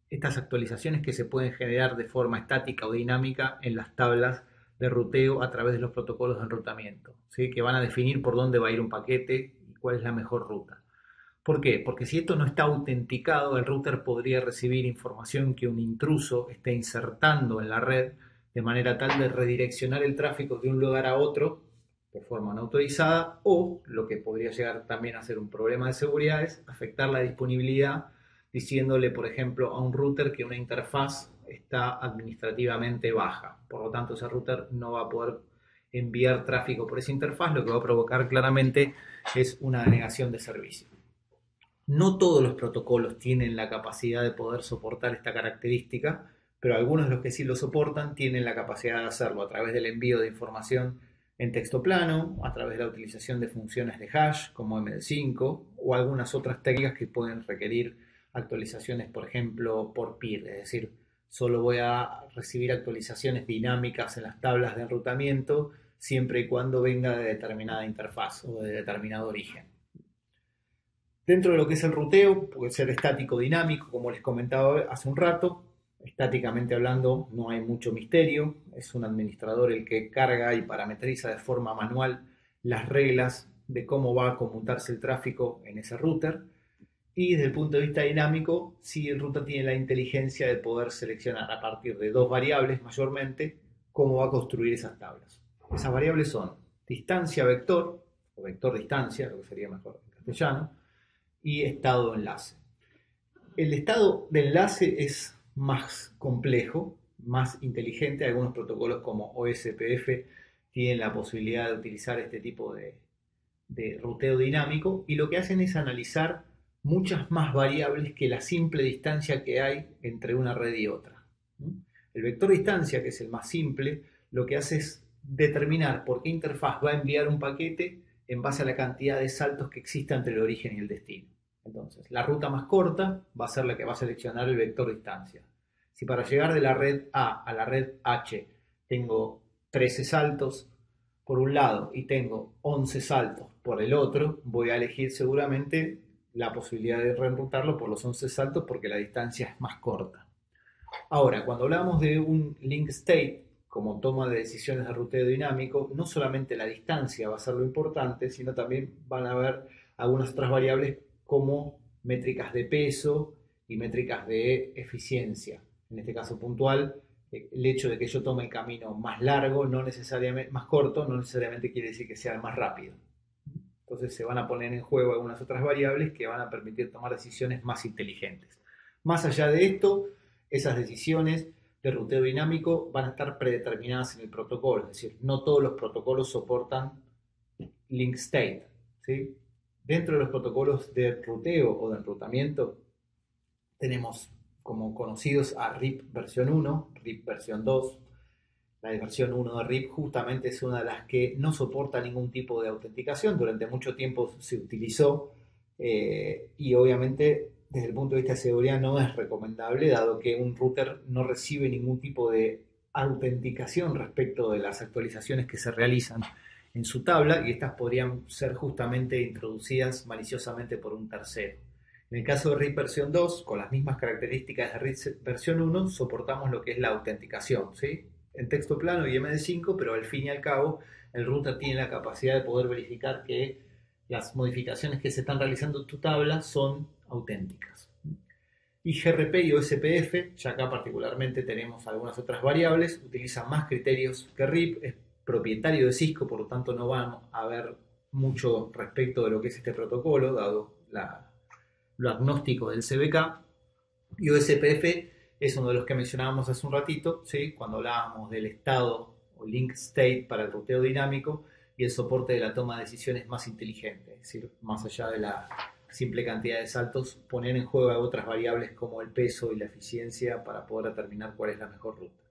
[SPEAKER 1] estas actualizaciones que se pueden generar de forma estática o dinámica en las tablas de ruteo a través de los protocolos de enrutamiento, ¿sí? Que van a definir por dónde va a ir un paquete y cuál es la mejor ruta. ¿Por qué? Porque si esto no está autenticado, el router podría recibir información que un intruso esté insertando en la red de manera tal de redireccionar el tráfico de un lugar a otro de forma no autorizada, o lo que podría llegar también a ser un problema de seguridad es afectar la disponibilidad diciéndole, por ejemplo, a un router que una interfaz está administrativamente baja. Por lo tanto, ese router no va a poder enviar tráfico por esa interfaz, lo que va a provocar claramente es una denegación de servicio. No todos los protocolos tienen la capacidad de poder soportar esta característica, pero algunos de los que sí lo soportan tienen la capacidad de hacerlo a través del envío de información en texto plano, a través de la utilización de funciones de hash como MD5 o algunas otras técnicas que pueden requerir actualizaciones, por ejemplo, por peer, es decir, solo voy a recibir actualizaciones dinámicas en las tablas de enrutamiento siempre y cuando venga de determinada interfaz o de determinado origen. Dentro de lo que es el ruteo, puede ser estático o dinámico, como les comentaba hace un rato. Estáticamente hablando, no hay mucho misterio. Es un administrador el que carga y parametriza de forma manual las reglas de cómo va a conmutarse el tráfico en ese router. Y desde el punto de vista dinámico, sí, el router tiene la inteligencia de poder seleccionar a partir de dos variables mayormente cómo va a construir esas tablas. Esas variables son distancia vector, o vector distancia, lo que sería mejor en castellano, y estado de enlace. El estado de enlace es más complejo, más inteligente. Algunos protocolos como OSPF tienen la posibilidad de utilizar este tipo de ruteo dinámico y lo que hacen es analizar muchas más variables que la simple distancia que hay entre una red y otra. El vector distancia, que es el más simple, lo que hace es determinar por qué interfaz va a enviar un paquete en base a la cantidad de saltos que exista entre el origen y el destino. Entonces, la ruta más corta va a ser la que va a seleccionar el vector distancia. Si para llegar de la red A a la red H tengo 13 saltos por un lado y tengo 11 saltos por el otro, voy a elegir seguramente la posibilidad de reenrutarlo por los 11 saltos porque la distancia es más corta. Ahora, cuando hablamos de un link state, como toma de decisiones de ruteo dinámico, no solamente la distancia va a ser lo importante, sino también van a haber algunas otras variables como métricas de peso y métricas de eficiencia. En este caso puntual, el hecho de que yo tome el camino más largo, no necesariamente más corto, no necesariamente quiere decir que sea el más rápido. Entonces se van a poner en juego algunas otras variables que van a permitir tomar decisiones más inteligentes. Más allá de esto, esas decisiones de ruteo dinámico van a estar predeterminadas en el protocolo, es decir, no todos los protocolos soportan link state, ¿sí? Dentro de los protocolos de ruteo o de enrutamiento tenemos como conocidos a RIP versión 1, RIP versión 2. La versión 1 de RIP justamente es una de las que no soporta ningún tipo de autenticación. Durante mucho tiempo se utilizó y obviamente desde el punto de vista de seguridad no es recomendable, dado que un router no recibe ningún tipo de autenticación respecto de las actualizaciones que se realizan en su tabla y estas podrían ser justamente introducidas maliciosamente por un tercero. En el caso de RIP versión 2, con las mismas características de RIP versión 1, soportamos lo que es la autenticación, ¿sí? En texto plano y MD5, pero al fin y al cabo el router tiene la capacidad de poder verificar que las modificaciones que se están realizando en tu tabla son auténticas. Y GRP y OSPF, ya acá particularmente tenemos algunas otras variables, utilizan más criterios que RIP, es propietario de Cisco, por lo tanto no van a ver mucho respecto de lo que es este protocolo, dado lo agnóstico del CBK. Y OSPF es uno de los que mencionábamos hace un ratito, ¿sí? Cuando hablábamos del estado o link state para el ruteo dinámico y el soporte de la toma de decisiones más inteligente, es decir, más allá de la simple cantidad de saltos, poner en juego otras variables como el peso y la eficiencia para poder determinar cuál es la mejor ruta.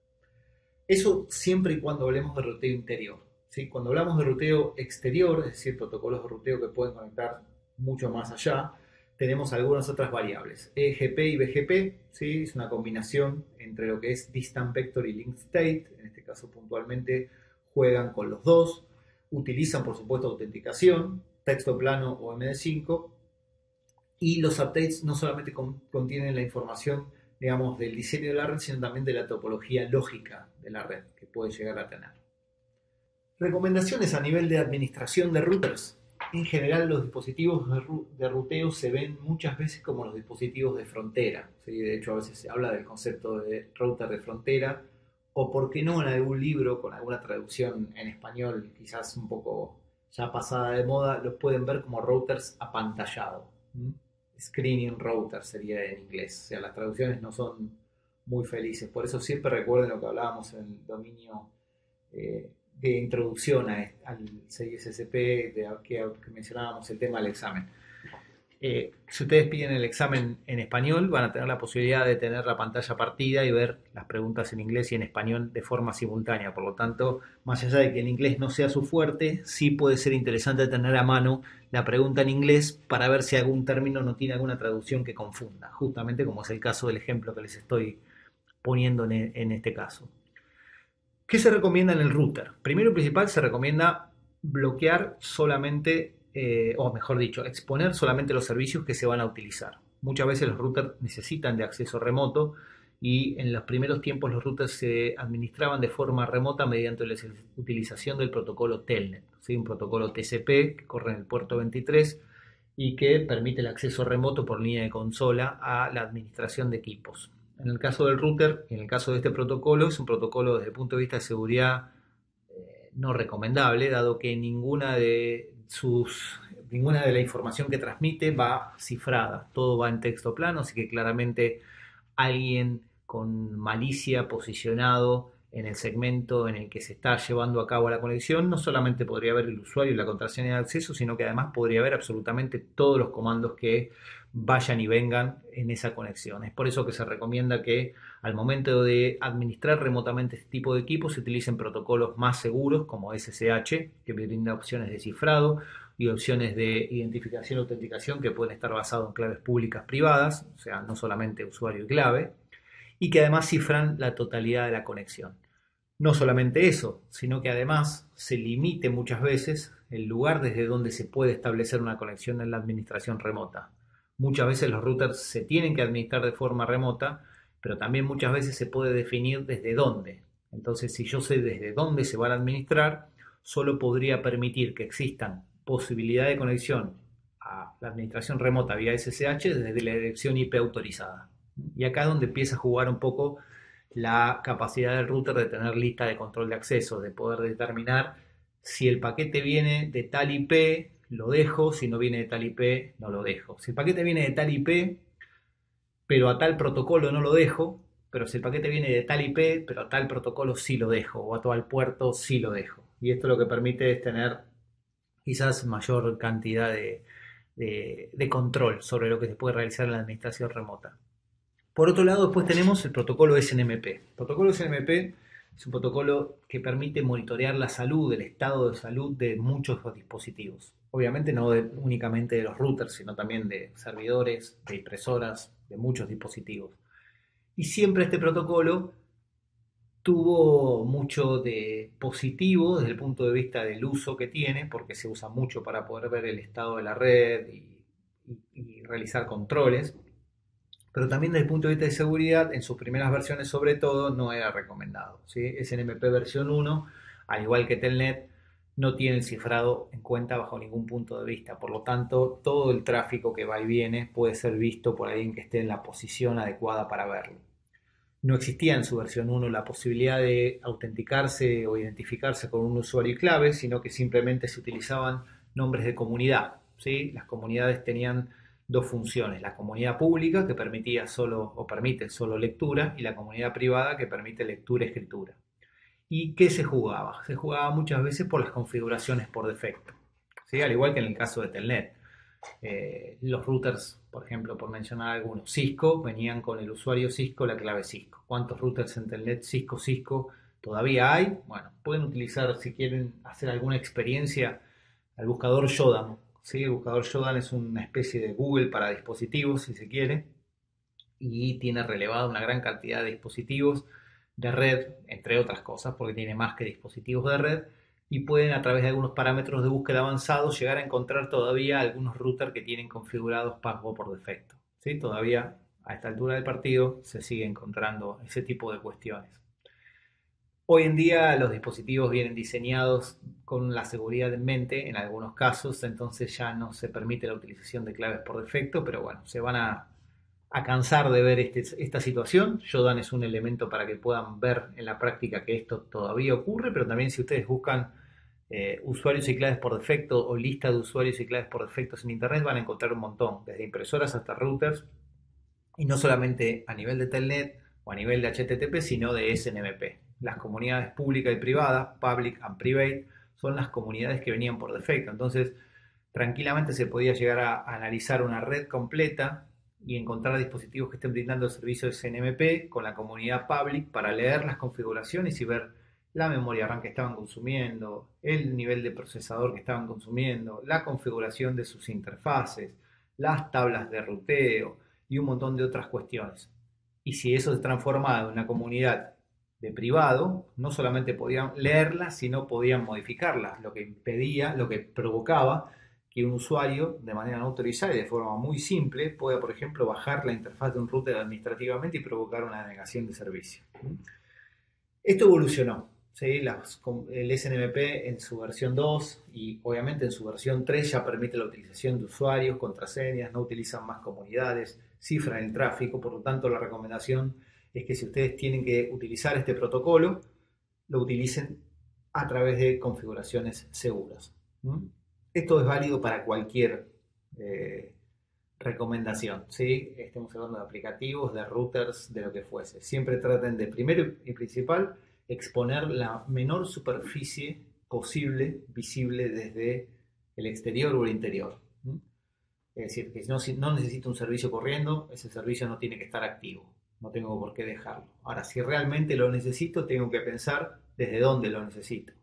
[SPEAKER 1] Eso siempre y cuando hablemos de ruteo interior. ¿Sí? Cuando hablamos de ruteo exterior, es decir, protocolos de ruteo que pueden conectar mucho más allá, tenemos algunas otras variables. EGP y BGP, ¿sí? Es una combinación entre lo que es Distant Vector y Link State. En este caso puntualmente juegan con los dos. Utilizan por supuesto autenticación, texto plano o MD5. Y los updates no solamente contienen la información, digamos, del diseño de la red, sino también de la topología lógica de la red que puede llegar a tener. Recomendaciones a nivel de administración de routers. En general, los dispositivos de ruteo se ven muchas veces como los dispositivos de frontera, ¿sí? De hecho, a veces se habla del concepto de router de frontera, o por qué no en algún libro con alguna traducción en español, quizás un poco ya pasada de moda, los pueden ver como routers apantallados. Screening router sería en inglés. O sea, las traducciones no son muy felices. Por eso siempre recuerden lo que hablábamos en el dominio de introducción al CISSP, que mencionábamos el tema del examen. Si ustedes piden el examen en español, van a tener la posibilidad de tener la pantalla partida y ver las preguntas en inglés y en español de forma simultánea. Por lo tanto, más allá de que el inglés no sea su fuerte, sí puede ser interesante tener a mano la pregunta en inglés para ver si algún término no tiene alguna traducción que confunda, justamente como es el caso del ejemplo que les estoy poniendo en este caso. ¿Qué se recomienda en el router? Primero y principal, se recomienda bloquear solamente, o mejor dicho, exponer solamente los servicios que se van a utilizar. Muchas veces los routers necesitan de acceso remoto y en los primeros tiempos los routers se administraban de forma remota mediante la utilización del protocolo Telnet, ¿sí? Un protocolo TCP que corre en el puerto 23 y que permite el acceso remoto por línea de consola a la administración de equipos. En el caso del router, en el caso de este protocolo, es un protocolo desde el punto de vista de seguridad no recomendable, dado que ninguna de la información que transmite va cifrada, todo va en texto plano, así que claramente alguien con malicia posicionado en el segmento en el que se está llevando a cabo la conexión, no solamente podría ver el usuario y la contraseña de acceso, sino que además podría ver absolutamente todos los comandos que vayan y vengan en esa conexión. Es por eso que se recomienda que al momento de administrar remotamente este tipo de equipos se utilicen protocolos más seguros como SSH, que brinda opciones de cifrado y opciones de identificación y autenticación que pueden estar basados en claves públicas privadas, o sea, no solamente usuario y clave, y que además cifran la totalidad de la conexión. No solamente eso, sino que además se limite muchas veces el lugar desde donde se puede establecer una conexión en la administración remota. Muchas veces los routers se tienen que administrar de forma remota, pero también muchas veces se puede definir desde dónde. Entonces, si yo sé desde dónde se van a administrar, solo podría permitir que existan posibilidad de conexión a la administración remota vía SSH desde la dirección IP autorizada. Y acá es donde empieza a jugar un poco la capacidad del router de tener lista de control de acceso, de poder determinar si el paquete viene de tal IP, lo dejo, si no viene de tal IP, no lo dejo. Si el paquete viene de tal IP, pero a tal protocolo no lo dejo, pero si el paquete viene de tal IP, pero a tal protocolo sí lo dejo, o a tal puerto sí lo dejo. Y esto lo que permite es tener quizás mayor cantidad de control sobre lo que se puede realizar en la administración remota. Por otro lado, después tenemos el protocolo SNMP. El protocolo SNMP es un protocolo que permite monitorear la salud, el estado de salud de muchos dispositivos. Obviamente no únicamente de los routers, sino también de servidores, de impresoras, de muchos dispositivos. Y siempre este protocolo tuvo mucho de positivo desde el punto de vista del uso que tiene, porque se usa mucho para poder ver el estado de la red y realizar controles, pero también desde el punto de vista de seguridad, en sus primeras versiones sobre todo, no era recomendado, ¿sí? SNMP versión 1, al igual que Telnet, no tiene el cifrado en cuenta bajo ningún punto de vista, por lo tanto, todo el tráfico que va y viene puede ser visto por alguien que esté en la posición adecuada para verlo. No existía en su versión 1 la posibilidad de autenticarse o identificarse con un usuario y clave, sino que simplemente se utilizaban nombres de comunidad, ¿sí? Las comunidades tenían dos funciones, la comunidad pública que permitía solo o permite solo lectura y la comunidad privada que permite lectura y escritura. ¿Y qué se jugaba? Se jugaba muchas veces por las configuraciones por defecto, ¿sí? Al igual que en el caso de Telnet. Los routers, por ejemplo, por mencionar algunos, Cisco, venían con el usuario Cisco, la clave Cisco. ¿Cuántos routers en Telnet Cisco todavía hay? Bueno, pueden utilizar, si quieren hacer alguna experiencia, al buscador Shodan. ¿Sí? El buscador Shodan es una especie de Google para dispositivos, si se quiere, y tiene relevado una gran cantidad de dispositivos de red, entre otras cosas, porque tiene más que dispositivos de red, y pueden a través de algunos parámetros de búsqueda avanzados llegar a encontrar todavía algunos routers que tienen configurados password por defecto. ¿Sí? Todavía a esta altura del partido se sigue encontrando ese tipo de cuestiones. Hoy en día los dispositivos vienen diseñados con la seguridad en mente en algunos casos, entonces ya no se permite la utilización de claves por defecto, pero bueno, se van a cansar de ver esta situación. Shodan es un elemento para que puedan ver en la práctica que esto todavía ocurre, pero también si ustedes buscan usuarios y claves por defecto o lista de usuarios y claves por defectos en internet van a encontrar un montón, desde impresoras hasta routers, y no solamente a nivel de Telnet o a nivel de HTTP, sino de SNMP. Las comunidades pública y privada, public and private, son las comunidades que venían por defecto. Entonces, tranquilamente se podía llegar a analizar una red completa y encontrar dispositivos que estén brindando el servicio de SNMP con la comunidad public para leer las configuraciones y ver la memoria RAM que estaban consumiendo, el nivel de procesador que estaban consumiendo, la configuración de sus interfaces, las tablas de ruteo y un montón de otras cuestiones. Y si eso se transformaba en una comunidad de privado, no solamente podían leerlas, sino podían modificarlas, lo que impedía, lo que provocaba que un usuario de manera no autorizada y de forma muy simple pueda, por ejemplo, bajar la interfaz de un router administrativamente y provocar una denegación de servicio. Esto evolucionó. ¿Sí? El SNMP en su versión 2 y obviamente en su versión 3 ya permite la utilización de usuarios, contraseñas, no utilizan más comunidades, cifran el tráfico, por lo tanto la recomendación es que si ustedes tienen que utilizar este protocolo, lo utilicen a través de configuraciones seguras. Esto es válido para cualquier recomendación, ¿sí? Estemos hablando de aplicativos, de routers, de lo que fuese. Siempre traten de, primero y principal, exponer la menor superficie posible visible desde el exterior o el interior. Es decir, que si no necesito un servicio corriendo, ese servicio no tiene que estar activo. No tengo por qué dejarlo. Ahora, si realmente lo necesito, tengo que pensar desde dónde lo necesito.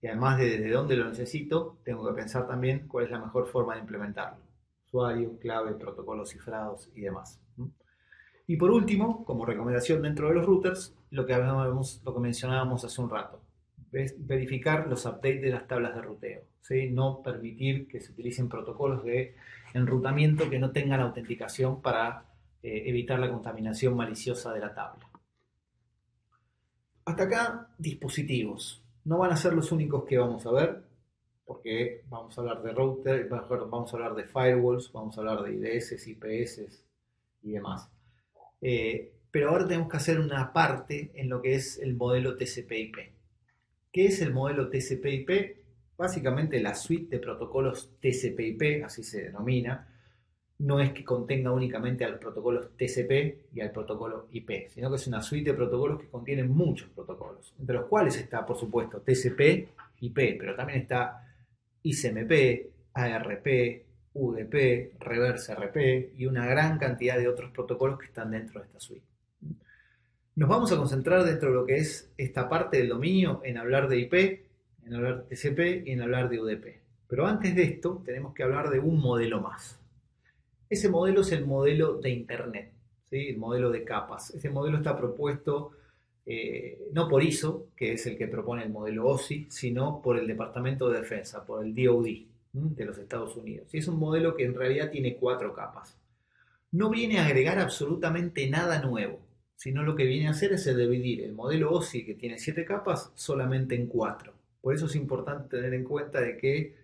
[SPEAKER 1] Y además de desde dónde lo necesito, tengo que pensar también cuál es la mejor forma de implementarlo. Usuario, clave, protocolos cifrados y demás. Y por último, como recomendación dentro de los routers, lo que mencionábamos hace un rato, es verificar los updates de las tablas de ruteo. ¿Sí? No permitir que se utilicen protocolos de enrutamiento que no tengan autenticación para evitar la contaminación maliciosa de la tabla. Hasta acá, dispositivos. No van a ser los únicos que vamos a ver, porque vamos a hablar de router, vamos a hablar de firewalls, vamos a hablar de IDS, IPS y demás. Pero ahora tenemos que hacer una parte en lo que es el modelo TCP/IP. ¿Qué es el modelo TCP/IP? Básicamente la suite de protocolos TCP/IP, así se denomina, no es que contenga únicamente a los protocolos TCP y al protocolo IP, sino que es una suite de protocolos que contienen muchos protocolos, entre los cuales está, por supuesto, TCP/IP, pero también está ICMP, ARP, UDP, Reverse RP y una gran cantidad de otros protocolos que están dentro de esta suite. Nos vamos a concentrar dentro de lo que es esta parte del dominio en hablar de IP, en hablar de TCP y en hablar de UDP. Pero antes de esto tenemos que hablar de un modelo más. Ese modelo es el modelo de Internet, ¿sí? El modelo de capas. Ese modelo está propuesto no por ISO, que es el que propone el modelo OSI, sino por el Departamento de Defensa, por el DoD de los Estados Unidos. Y es un modelo que en realidad tiene 4 capas. No viene a agregar absolutamente nada nuevo, sino lo que viene a hacer es dividir el modelo OSI, que tiene 7 capas, solamente en 4. Por eso es importante tener en cuenta de que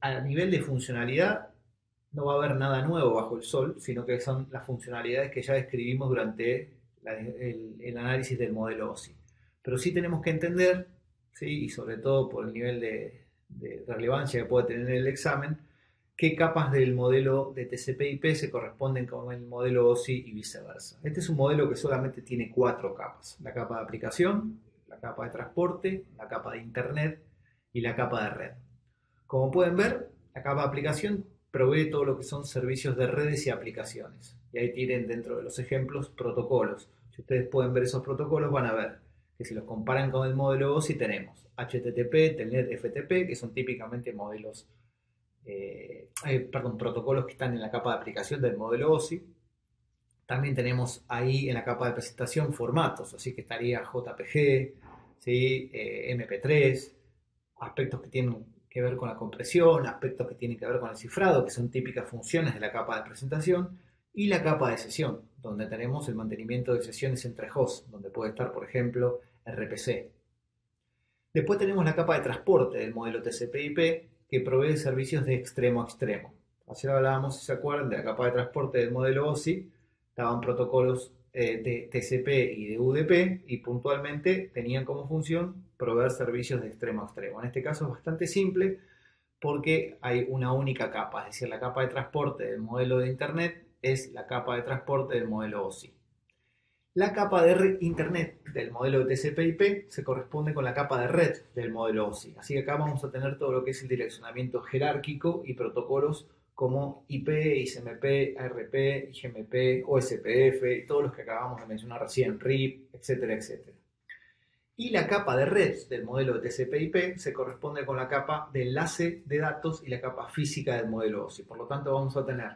[SPEAKER 1] a nivel de funcionalidad no va a haber nada nuevo bajo el sol, sino que son las funcionalidades que ya describimos durante el análisis del modelo OSI. Pero sí tenemos que entender, ¿sí? Y sobre todo por el nivel de relevancia que puede tener el examen, qué capas del modelo de TCP/IP se corresponden con el modelo OSI y viceversa. Este es un modelo que solamente tiene 4 capas: la capa de aplicación, la capa de transporte, la capa de internet y la capa de red. Como pueden ver, la capa de aplicación provee todo lo que son servicios de redes y aplicaciones. Y ahí tienen dentro de los ejemplos protocolos. Si ustedes pueden ver esos protocolos, van a ver que si los comparan con el modelo OSI tenemos HTTP, Telnet, FTP, que son típicamente modelos, protocolos que están en la capa de aplicación del modelo OSI. También tenemos ahí en la capa de presentación formatos, así que estaría JPG, ¿sí? MP3, aspectos que tienen que ver con la compresión, aspectos que tienen que ver con el cifrado, que son típicas funciones de la capa de presentación, y la capa de sesión, donde tenemos el mantenimiento de sesiones entre hosts, donde puede estar, por ejemplo, RPC. Después tenemos la capa de transporte del modelo TCP/IP, que provee servicios de extremo a extremo. Ayer hablábamos, si se acuerdan, de la capa de transporte del modelo OSI, estaban protocolos de TCP y de UDP, y puntualmente tenían como función proveer servicios de extremo a extremo. En este caso es bastante simple porque hay una única capa, es decir, la capa de transporte del modelo de Internet es la capa de transporte del modelo OSI. La capa de Internet del modelo de TCP/IP se corresponde con la capa de red del modelo OSI. Así que acá vamos a tener todo lo que es el direccionamiento jerárquico y protocolos como IP, ICMP, ARP, IGMP, OSPF, y todos los que acabamos de mencionar recién, RIP, etcétera, etcétera. Y la capa de red del modelo de TCP/IP se corresponde con la capa de enlace de datos y la capa física del modelo OSI. Por lo tanto, vamos a tener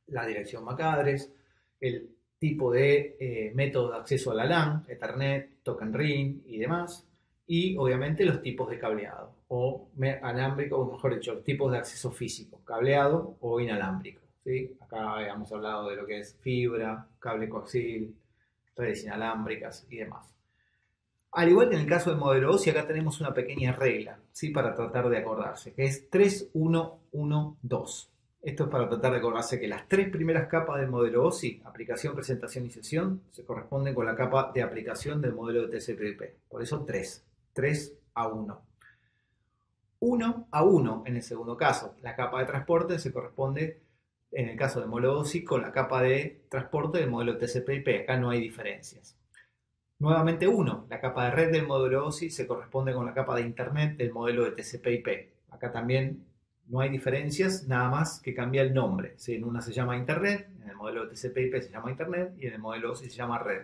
[SPEAKER 1] la dirección MAC address, el tipo de método de acceso a la LAN, Ethernet, Token Ring y demás, y obviamente los tipos de cableado, o alámbrico, o mejor dicho, los tipos de acceso físico, cableado o inalámbrico, ¿sí? Acá habíamos hablado de lo que es fibra, cable coaxil, redes inalámbricas y demás. Al igual que en el caso del modelo OSI, acá tenemos una pequeña regla, ¿sí? Para tratar de acordarse, que es 3112. Esto es para tratar de acordarse que las 3 primeras capas del modelo OSI, aplicación, presentación y sesión, se corresponden con la capa de aplicación del modelo de TCP/IP. Por eso 3 a 1. 1 a 1 en el segundo caso. La capa de transporte se corresponde, en el caso del modelo OSI, con la capa de transporte del modelo TCP/IP. Acá no hay diferencias. Nuevamente 1. La capa de red del modelo OSI se corresponde con la capa de internet del modelo de TCP/IP. Acá también no hay diferencias, nada más que cambia el nombre. ¿Sí? En una se llama Internet, en el modelo de TCP/IP se llama Internet y en el modelo OSI se llama Red.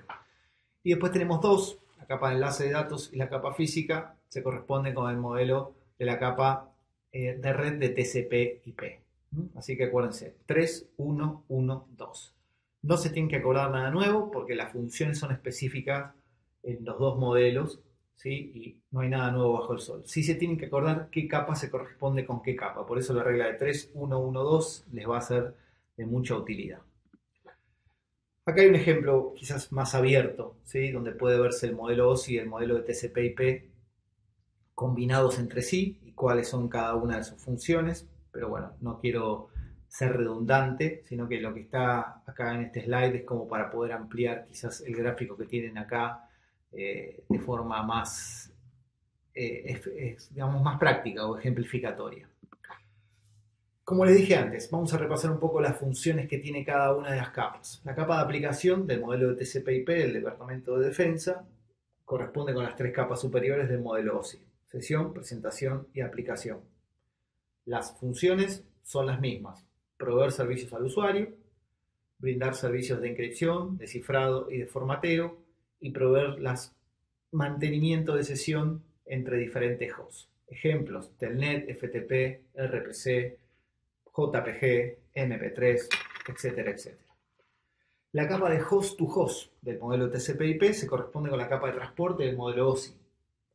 [SPEAKER 1] Y después tenemos 2, la capa de enlace de datos y la capa física se corresponde con el modelo de la capa de red de TCP/IP. Así que acuérdense, 3, 1, 1, 2. No se tienen que acordar nada nuevo porque las funciones son específicas en los dos modelos, ¿sí? Y no hay nada nuevo bajo el sol. Sí se tienen que acordar qué capa se corresponde con qué capa. Por eso la regla de 3, 1, 1, 2 les va a ser de mucha utilidad. Acá hay un ejemplo quizás más abierto, ¿sí? Donde puede verse el modelo OSI y el modelo de TCP/IP combinados entre sí y cuáles son cada una de sus funciones. Pero bueno, no quiero ser redundante, sino que lo que está acá en este slide es como para poder ampliar quizás el gráfico que tienen acá de forma más, digamos, más práctica o ejemplificatoria. Como les dije antes, vamos a repasar un poco las funciones que tiene cada una de las capas. La capa de aplicación del modelo de TCP/IP del Departamento de Defensa corresponde con las 3 capas superiores del modelo OSI: sesión, presentación y aplicación. Las funciones son las mismas: proveer servicios al usuario, brindar servicios de encripción, de cifrado y de formateo, y proveer mantenimiento de sesión entre diferentes hosts. Ejemplos: Telnet, FTP, RPC, JPG, MP3, etcétera, etcétera. La capa de host to host del modelo TCP/IP se corresponde con la capa de transporte del modelo OSI.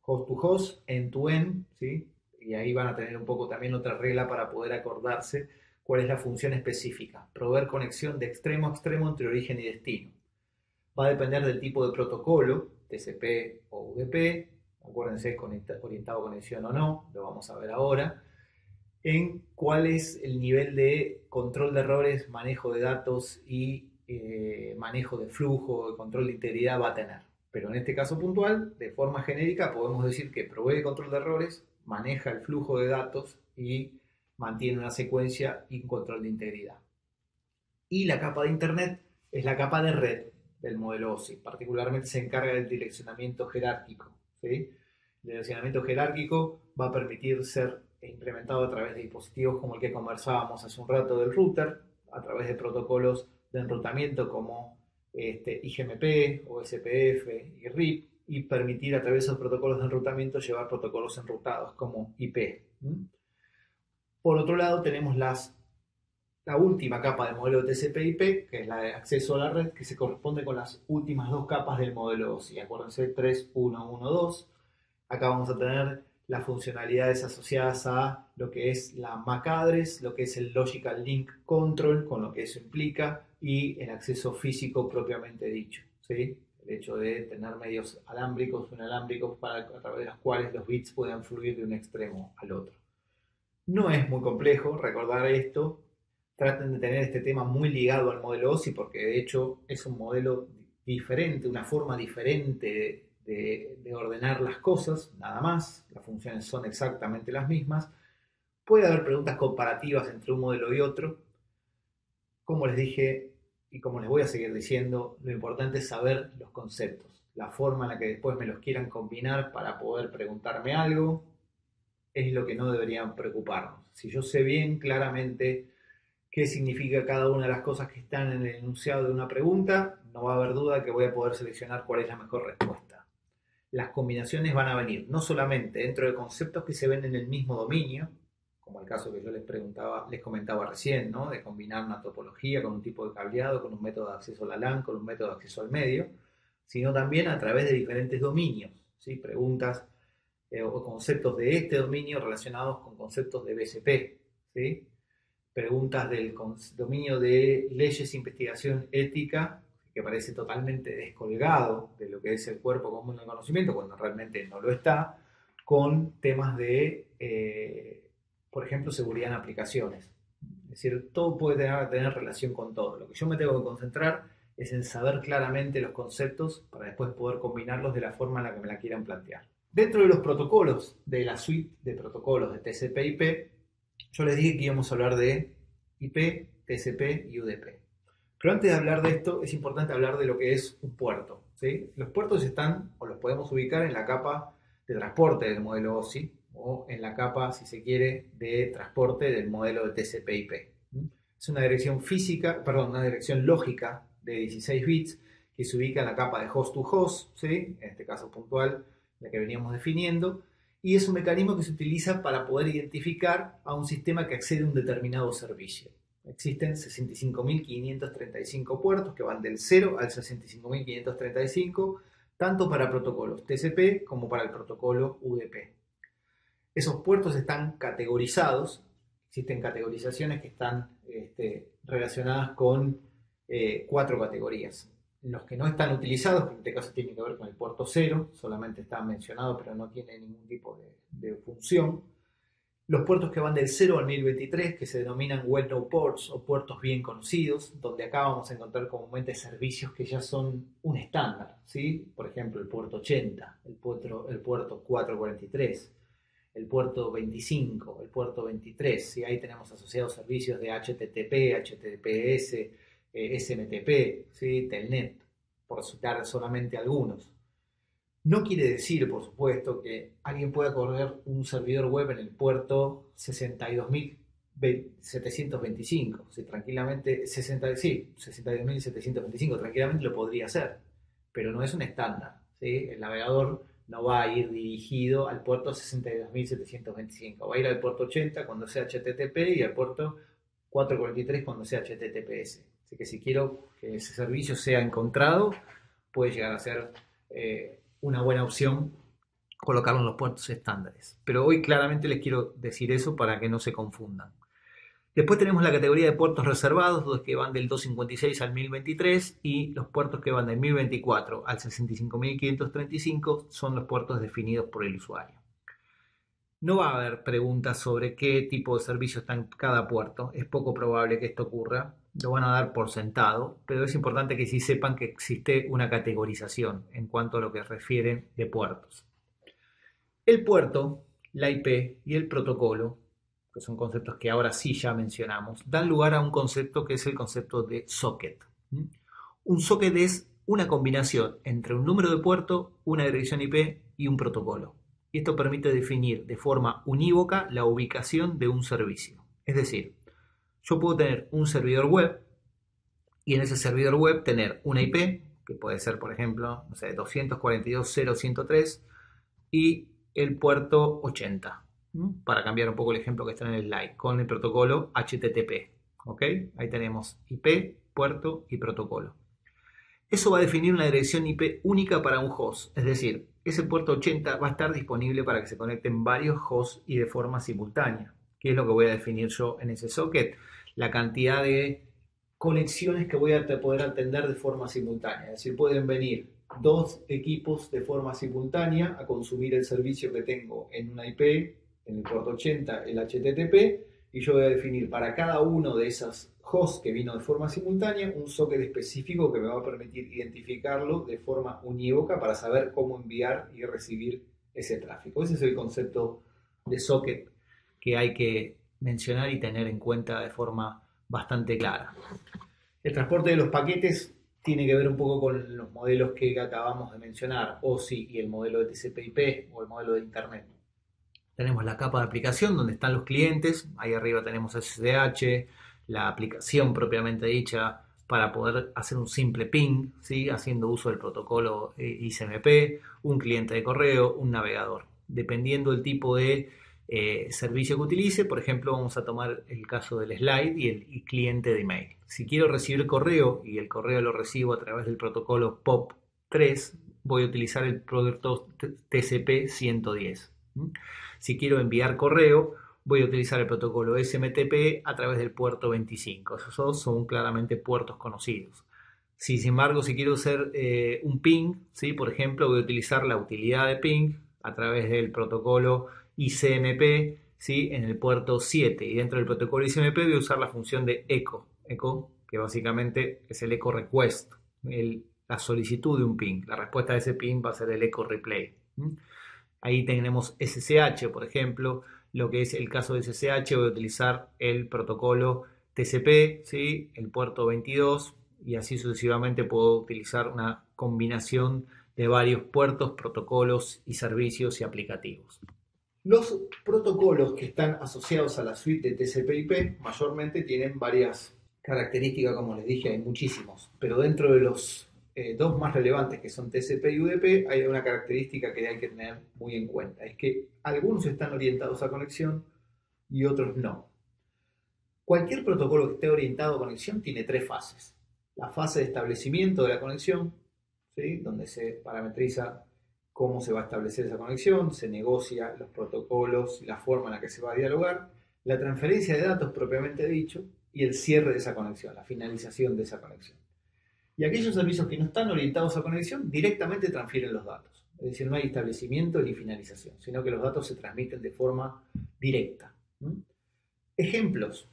[SPEAKER 1] Host to host, end-to-end, ¿sí? Y ahí van a tener un poco también otra regla para poder acordarse cuál es la función específica: proveer conexión de extremo a extremo entre origen y destino. Va a depender del tipo de protocolo, TCP o UDP, acuérdense, orientado a conexión o no, lo vamos a ver ahora, en cuál es el nivel de control de errores, manejo de datos y manejo de flujo, de control de integridad va a tener. Pero en este caso puntual, de forma genérica, podemos decir que provee control de errores, maneja el flujo de datos y mantiene una secuencia y un control de integridad. Y la capa de Internet es la capa de red del modelo OSI. Particularmente se encarga del direccionamiento jerárquico. ¿Sí? El direccionamiento jerárquico va a permitir ser implementado a través de dispositivos como el que conversábamos hace un rato del router, a través de protocolos de enrutamiento como IGMP o SPF y RIP, y permitir a través de esos protocolos de enrutamiento llevar protocolos enrutados como IP. Por otro lado, tenemos la última capa del modelo TCP/IP, que es la de acceso a la red, que se corresponde con las últimas dos capas del modelo OSI. Acuérdense, 3.1.1.2. Acá vamos a tener las funcionalidades asociadas a lo que es la MAC address, lo que es el Logical Link Control, con lo que eso implica, y el acceso físico propiamente dicho. ¿Sí? El hecho de tener medios alámbricos o inalámbricos a través de los cuales los bits puedan fluir de un extremo al otro. No es muy complejo recordar esto. Traten de tener este tema muy ligado al modelo OSI porque de hecho es un modelo diferente, una forma diferente de ordenar las cosas, nada más. Las funciones son exactamente las mismas. Puede haber preguntas comparativas entre un modelo y otro. Como les dije y como les voy a seguir diciendo, lo importante es saber los conceptos, la forma en la que después me los quieran combinar para poder preguntarme algo, es lo que no deberían preocuparnos. Si yo sé bien claramente qué significa cada una de las cosas que están en el enunciado de una pregunta, no va a haber duda que voy a poder seleccionar cuál es la mejor respuesta. Las combinaciones van a venir no solamente dentro de conceptos que se ven en el mismo dominio, como el caso que yo les comentaba recién, ¿no? De combinar una topología con un tipo de cableado, con un método de acceso a la LAN, con un método de acceso al medio, sino también a través de diferentes dominios, ¿sí? Preguntas o conceptos de este dominio relacionados con conceptos de BCP, ¿sí? Preguntas del dominio de leyes, investigación, ética, que parece totalmente descolgado de lo que es el cuerpo común del conocimiento, cuando realmente no lo está, con temas de, por ejemplo, seguridad en aplicaciones. Es decir, todo puede tener relación con todo. Lo que yo me tengo que concentrar es en saber claramente los conceptos para después poder combinarlos de la forma en la que me la quieran plantear. Dentro de los protocolos de la suite de protocolos de TCP/IP, yo les dije que íbamos a hablar de IP, TCP y UDP. Pero antes de hablar de esto, es importante hablar de lo que es un puerto. ¿Sí? Los puertos están, o los podemos ubicar en la capa de transporte del modelo OSI, o en la capa, si se quiere, de transporte del modelo de TCP/IP. Es una dirección física, perdón, una dirección lógica de 16 bits que se ubica en la capa de host to host, ¿sí? En este caso puntual, la que veníamos definiendo, y es un mecanismo que se utiliza para poder identificar a un sistema que accede a un determinado servicio. Existen 65.535 puertos que van del 0 al 65.535, tanto para protocolos TCP como para el protocolo UDP. Esos puertos están categorizados, existen categorizaciones que están relacionadas con 4 categorías. Los que no están utilizados, que en este caso tiene que ver con el puerto 0, solamente está mencionado pero no tiene ningún tipo de función. Los puertos que van del 0 al 1023, que se denominan well-known ports o puertos bien conocidos, donde acá vamos a encontrar comúnmente servicios que ya son un estándar, ¿sí? Por ejemplo, el puerto 80, el puerto 443, el puerto 25, el puerto 23, y ahí tenemos asociados servicios de HTTP, HTTPS, SMTP, ¿sí? Telnet, por citar solamente algunos. No quiere decir, por supuesto, que alguien pueda correr un servidor web en el puerto 62.725. Sí, tranquilamente, 62.725, tranquilamente lo podría hacer, pero no es un estándar, ¿sí? El navegador no va a ir dirigido al puerto 62.725, va a ir al puerto 80 cuando sea HTTP y al puerto 443 cuando sea HTTPS. Así que si quiero que ese servicio sea encontrado, puede llegar a ser una buena opción colocarlo en los puertos estándares. Pero hoy claramente les quiero decir eso para que no se confundan. Después tenemos la categoría de puertos reservados, los que van del 256 al 1023, y los puertos que van del 1024 al 65.535 son los puertos definidos por el usuario. No va a haber preguntas sobre qué tipo de servicio está en cada puerto. Es poco probable que esto ocurra. Lo van a dar por sentado, pero es importante que sí sepan que existe una categorización en cuanto a lo que refiere de puertos. El puerto, la IP y el protocolo que son conceptos que ahora sí ya mencionamos, dan lugar a un concepto que es el concepto de socket. Un socket es una combinación entre un número de puerto, una dirección IP y un protocolo. Y esto permite definir de forma unívoca la ubicación de un servicio. Es decir, yo puedo tener un servidor web y en ese servidor web tener una IP, que puede ser, por ejemplo, no sé, 242.0.103 y el puerto 80, para cambiar un poco el ejemplo que está en el slide, con el protocolo HTTP. ¿Ok? Ahí tenemos IP, puerto y protocolo. Eso va a definir una dirección IP única para un host, es decir, ese puerto 80 va a estar disponible para que se conecten varios hosts y de forma simultánea. ¿Qué es lo que voy a definir yo en ese socket? La cantidad de conexiones que voy a poder atender de forma simultánea. Es decir, pueden venir dos equipos de forma simultánea a consumir el servicio que tengo en una IP, en el puerto 80, el HTTP, y yo voy a definir para cada uno de esas hosts que vino de forma simultánea un socket específico que me va a permitir identificarlo de forma unívoca para saber cómo enviar y recibir ese tráfico. Ese es el concepto de socket que hay que mencionar y tener en cuenta de forma bastante clara. El transporte de los paquetes tiene que ver un poco con los modelos que acabamos de mencionar, OSI y el modelo de TCP/IP o el modelo de Internet. Tenemos la capa de aplicación donde están los clientes, ahí arriba tenemos SSH, la aplicación propiamente dicha para poder hacer un simple ping, ¿sí? Haciendo uso del protocolo ICMP, un cliente de correo, un navegador. Dependiendo del tipo de servicio que utilice, por ejemplo, vamos a tomar el caso del slide y el cliente de email. Si quiero recibir correo y el correo lo recibo a través del protocolo POP3, voy a utilizar el producto TCP 110. Si quiero enviar correo, voy a utilizar el protocolo SMTP a través del puerto 25. Esos dos son claramente puertos conocidos. Si, sin embargo, si quiero hacer un ping, ¿sí? Por ejemplo, voy a utilizar la utilidad de ping a través del protocolo ICMP, ¿sí? En el puerto 7. Y dentro del protocolo ICMP voy a usar la función de echo, que básicamente es el echo request, la solicitud de un ping. La respuesta de ese ping va a ser el echo replay. Ahí tenemos SSH, por ejemplo. Lo que es el caso de SSH, voy a utilizar el protocolo TCP, ¿sí? El puerto 22, y así sucesivamente puedo utilizar una combinación de varios puertos, protocolos y servicios y aplicativos. Los protocolos que están asociados a la suite de TCP/IP mayormente tienen varias características, como les dije, hay muchísimos, pero dentro de los dos más relevantes, que son TCP y UDP, hay una característica que hay que tener muy en cuenta, es que algunos están orientados a conexión y otros no. Cualquier protocolo que esté orientado a conexión tiene tres fases. La fase de establecimiento de la conexión, ¿sí? Donde se parametriza cómo se va a establecer esa conexión, se negocia los protocolos y la forma en la que se va a dialogar, la transferencia de datos propiamente dicho y el cierre de esa conexión, la finalización de esa conexión. Y aquellos servicios que no están orientados a conexión directamente transfieren los datos. Es decir, no hay establecimiento ni finalización, sino que los datos se transmiten de forma directa. Ejemplos.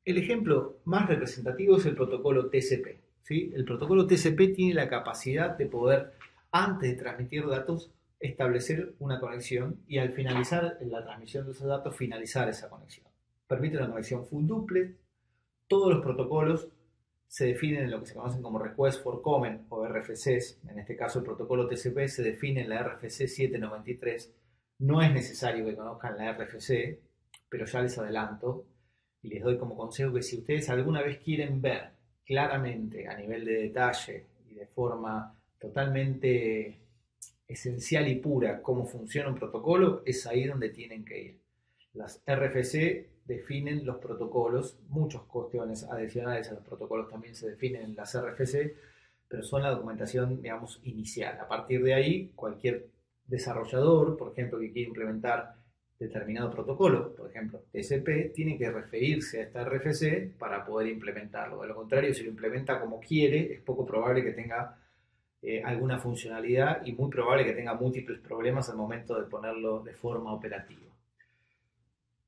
[SPEAKER 1] El ejemplo más representativo es el protocolo TCP. ¿Sí? El protocolo TCP tiene la capacidad de poder, antes de transmitir datos, establecer una conexión y al finalizar la transmisión de esos datos, finalizar esa conexión. Permite una conexión full duplex. Todos los protocolos se definen en lo que se conocen como Request for Comment o RFCs. En este caso, el protocolo TCP se define en la RFC 793. No es necesario que conozcan la RFC, pero ya les adelanto y les doy como consejo que si ustedes alguna vez quieren ver claramente a nivel de detalle y de forma totalmente esencial y pura cómo funciona un protocolo, es ahí donde tienen que ir. Las RFC definen los protocolos, muchas cuestiones adicionales a los protocolos también se definen en las RFC, pero son la documentación, digamos, inicial. A partir de ahí, cualquier desarrollador, por ejemplo, que quiera implementar determinado protocolo, por ejemplo, TCP, tiene que referirse a esta RFC para poder implementarlo. De lo contrario, si lo implementa como quiere, es poco probable que tenga alguna funcionalidad y muy probable que tenga múltiples problemas al momento de ponerlo de forma operativa.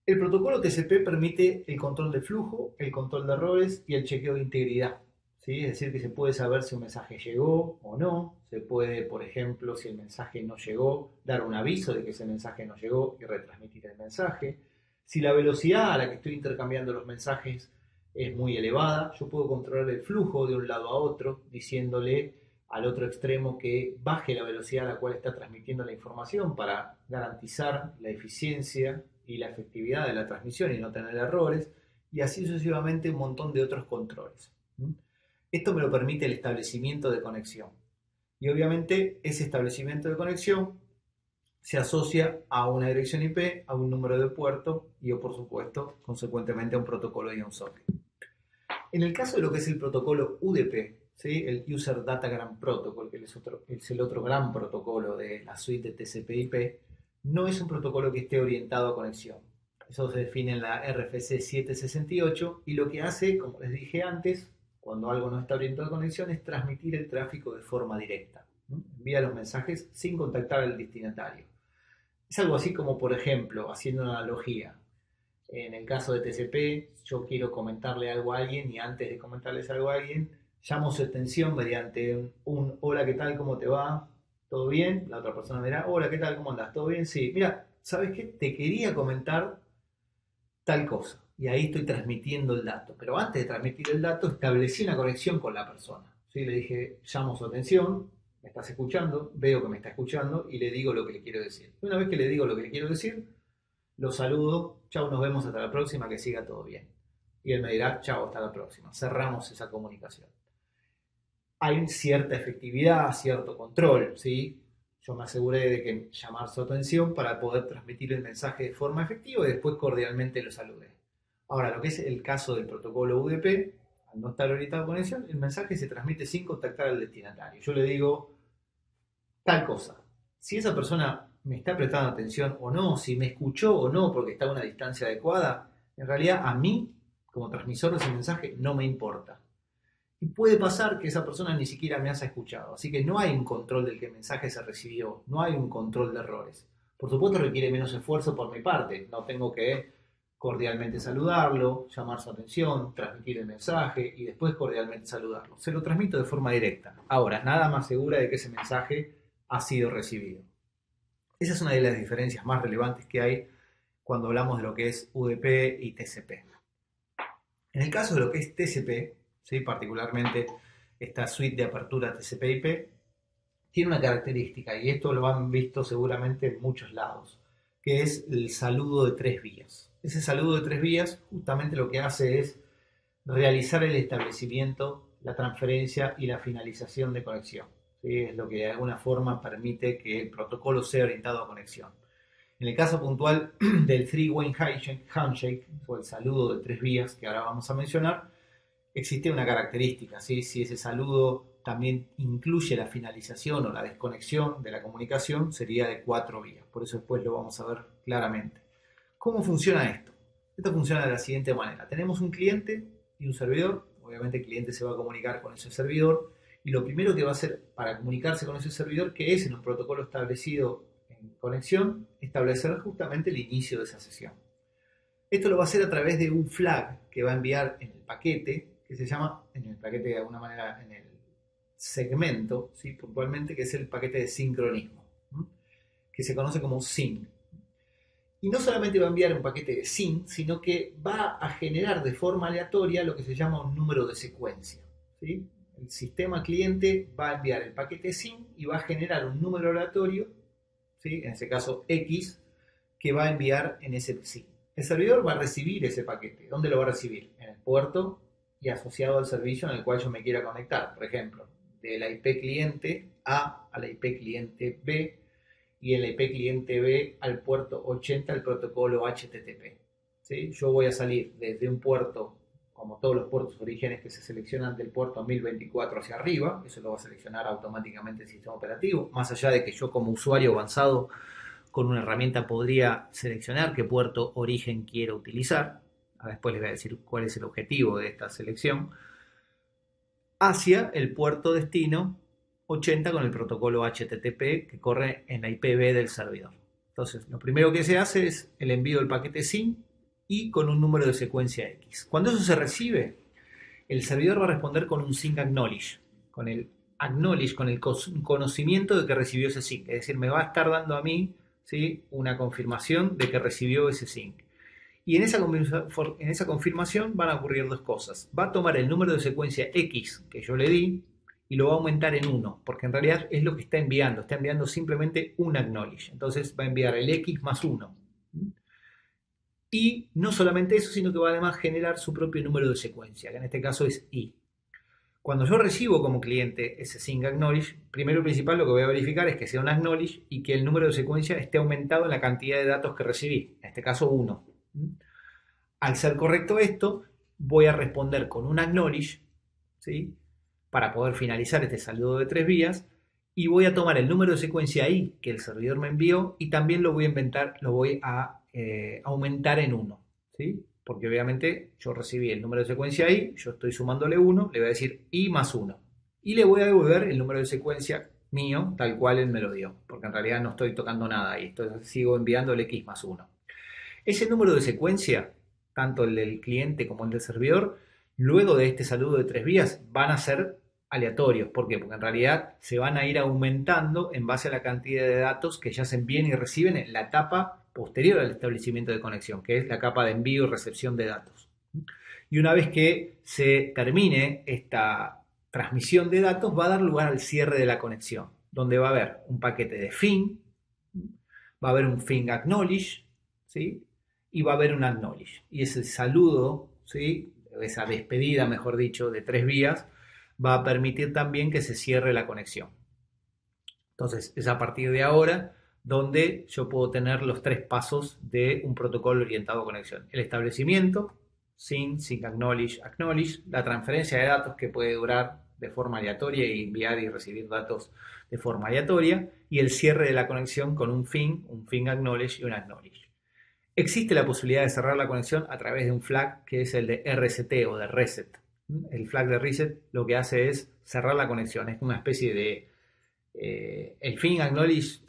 [SPEAKER 1] El protocolo TCP permite el control de flujo, el control de errores y el chequeo de integridad. ¿Sí? Es decir, que se puede saber si un mensaje llegó o no. Se puede, por ejemplo, si el mensaje no llegó, dar un aviso de que ese mensaje no llegó y retransmitir el mensaje. Si la velocidad a la que estoy intercambiando los mensajes es muy elevada, yo puedo controlar el flujo de un lado a otro, diciéndole al otro extremo que baje la velocidad a la cual está transmitiendo la información para garantizar la eficiencia y la efectividad de la transmisión y no tener errores, y así sucesivamente un montón de otros controles. Esto me lo permite el establecimiento de conexión. Y obviamente ese establecimiento de conexión se asocia a una dirección IP, a un número de puerto y, o por supuesto, consecuentemente a un protocolo y a un socket. En el caso de lo que es el protocolo UDP, ¿sí? El User Datagram Protocol, que es el otro gran protocolo de la suite de TCP/IP, no es un protocolo que esté orientado a conexión. Eso se define en la RFC 768 y lo que hace, como les dije antes, cuando algo no está orientado a conexión, es transmitir el tráfico de forma directa. Envía los mensajes sin contactar al destinatario. Es algo así como, por ejemplo, haciendo una analogía, en el caso de TCP, yo quiero comentarle algo a alguien y antes de comentarles algo a alguien, llamo su atención mediante un hola, ¿qué tal? ¿Cómo te va? ¿Todo bien? La otra persona me dirá, hola, ¿qué tal? ¿Cómo andas? ¿Todo bien? Sí. Mira, ¿sabes qué? Te quería comentar tal cosa. Y ahí estoy transmitiendo el dato. Pero antes de transmitir el dato, establecí una conexión con la persona. ¿Sí? Le dije, llamo su atención, me estás escuchando, veo que me está escuchando y le digo lo que le quiero decir. Y una vez que le digo lo que le quiero decir, lo saludo, chao, nos vemos hasta la próxima, que siga todo bien. Y él me dirá, chao, hasta la próxima. Cerramos esa comunicación. Hay cierta efectividad, cierto control, ¿sí? Yo me aseguré de que llamar su atención para poder transmitir el mensaje de forma efectiva y después cordialmente lo saludé. Ahora, lo que es el caso del protocolo UDP, al no estar orientado a conexión, el mensaje se transmite sin contactar al destinatario. Yo le digo tal cosa. Si esa persona me está prestando atención o no, si me escuchó o no porque está a una distancia adecuada, en realidad a mí, como transmisor de ese mensaje, no me importa. Y puede pasar que esa persona ni siquiera me haya escuchado. Así que no hay un control del que el mensaje se recibió, no hay un control de errores. Por supuesto requiere menos esfuerzo por mi parte. No tengo que cordialmente saludarlo, llamar su atención, transmitir el mensaje y después cordialmente saludarlo. Se lo transmito de forma directa. Ahora, nada más segura de que ese mensaje ha sido recibido. Esa es una de las diferencias más relevantes que hay cuando hablamos de lo que es UDP y TCP. En el caso de lo que es TCP, ¿sí? Particularmente esta suite de apertura TCP/IP, tiene una característica, y esto lo han visto seguramente en muchos lados, que es el saludo de 3 vías. Ese saludo de 3 vías justamente lo que hace es realizar el establecimiento, la transferencia y la finalización de conexión. ¿Sí? Es lo que de alguna forma permite que el protocolo sea orientado a conexión. En el caso puntual del three-way handshake, o el saludo de 3 vías que ahora vamos a mencionar, existe una característica, ¿sí? Si ese saludo también incluye la finalización o la desconexión de la comunicación, sería de 4 vías. Por eso después lo vamos a ver claramente. ¿Cómo funciona esto? Esto funciona de la siguiente manera. Tenemos un cliente y un servidor. Obviamente el cliente se va a comunicar con ese servidor y lo primero que va a hacer para comunicarse con ese servidor, que es en un protocolo establecido en conexión, establecer justamente el inicio de esa sesión. Esto lo va a hacer a través de un flag que va a enviar en el paquete, que se llama, en el paquete de alguna manera, en el segmento, ¿sí? Puntualmente, que es el paquete de sincronismo, ¿sí? Que se conoce como SYN. Y no solamente va a enviar un paquete de SYN, sino que va a generar de forma aleatoria lo que se llama un número de secuencia, ¿sí? El sistema cliente va a enviar el paquete SYN y va a generar un número aleatorio, ¿sí? En ese caso X, que va a enviar en ese SYN. El servidor va a recibir ese paquete. ¿Dónde lo va a recibir? En el puerto y asociado al servicio en el cual yo me quiera conectar. Por ejemplo, de la IP cliente A a la IP cliente B y en la IP cliente B al puerto 80 del protocolo HTTP. ¿Sí? Yo voy a salir desde un puerto, como todos los puertos orígenes que se seleccionan del puerto 1024 hacia arriba, eso lo va a seleccionar automáticamente el sistema operativo, más allá de que yo como usuario avanzado con una herramienta podría seleccionar qué puerto origen quiero utilizar. Después les voy a decir cuál es el objetivo de esta selección. Hacia el puerto destino 80 con el protocolo HTTP que corre en la IPv del servidor. Entonces, lo primero que se hace es el envío del paquete SYN y con un número de secuencia X. Cuando eso se recibe, el servidor va a responder con un SYN acknowledge, con el conocimiento de que recibió ese SYN. Es decir, me va a estar dando a mí, ¿sí? Una confirmación de que recibió ese SYN. Y en esa confirmación van a ocurrir dos cosas. Va a tomar el número de secuencia X que yo le di y lo va a aumentar en 1, porque en realidad es lo que está enviando simplemente un acknowledge. Entonces va a enviar el X más 1. Y no solamente eso, sino que va además a generar su propio número de secuencia, que en este caso es I. Cuando yo recibo como cliente ese sync acknowledge, primero y principal lo que voy a verificar es que sea un acknowledge y que el número de secuencia esté aumentado en la cantidad de datos que recibí, en este caso 1. Al ser correcto esto, voy a responder con un acknowledge, ¿sí?, para poder finalizar este saludo de 3 vías, y voy a tomar el número de secuencia I que el servidor me envió y también lo voy a aumentar en 1, ¿sí? Porque obviamente yo recibí el número de secuencia I, yo estoy sumándole 1, le voy a decir I más 1. Y le voy a devolver el número de secuencia mío tal cual él me lo dio, porque en realidad no estoy tocando nada ahí, sigo enviando el X más 1. Ese número de secuencia, tanto el del cliente como el del servidor, luego de este saludo de 3 vías, van a ser aleatorios. ¿Por qué? Porque en realidad se van a ir aumentando en base a la cantidad de datos que ya se envíen y reciben en la etapa posterior al establecimiento de conexión, que es la capa de envío y recepción de datos. Y una vez que se termine esta transmisión de datos, va a dar lugar al cierre de la conexión, donde va a haber un paquete de fin, va a haber un fin acknowledge, ¿sí?, y va a haber un acknowledge. Y ese saludo, ¿sí?, esa despedida, mejor dicho, de 3 vías, va a permitir también que se cierre la conexión. Entonces, es a partir de ahora donde yo puedo tener los 3 pasos de un protocolo orientado a conexión. El establecimiento, sync acknowledge, la transferencia de datos que puede durar de forma aleatoria y enviar y recibir datos de forma aleatoria, y el cierre de la conexión con un fin acknowledge y un acknowledge. Existe la posibilidad de cerrar la conexión a través de un flag que es el de RCT o de reset. El flag de reset lo que hace es cerrar la conexión, es una especie de el fin acknowledge,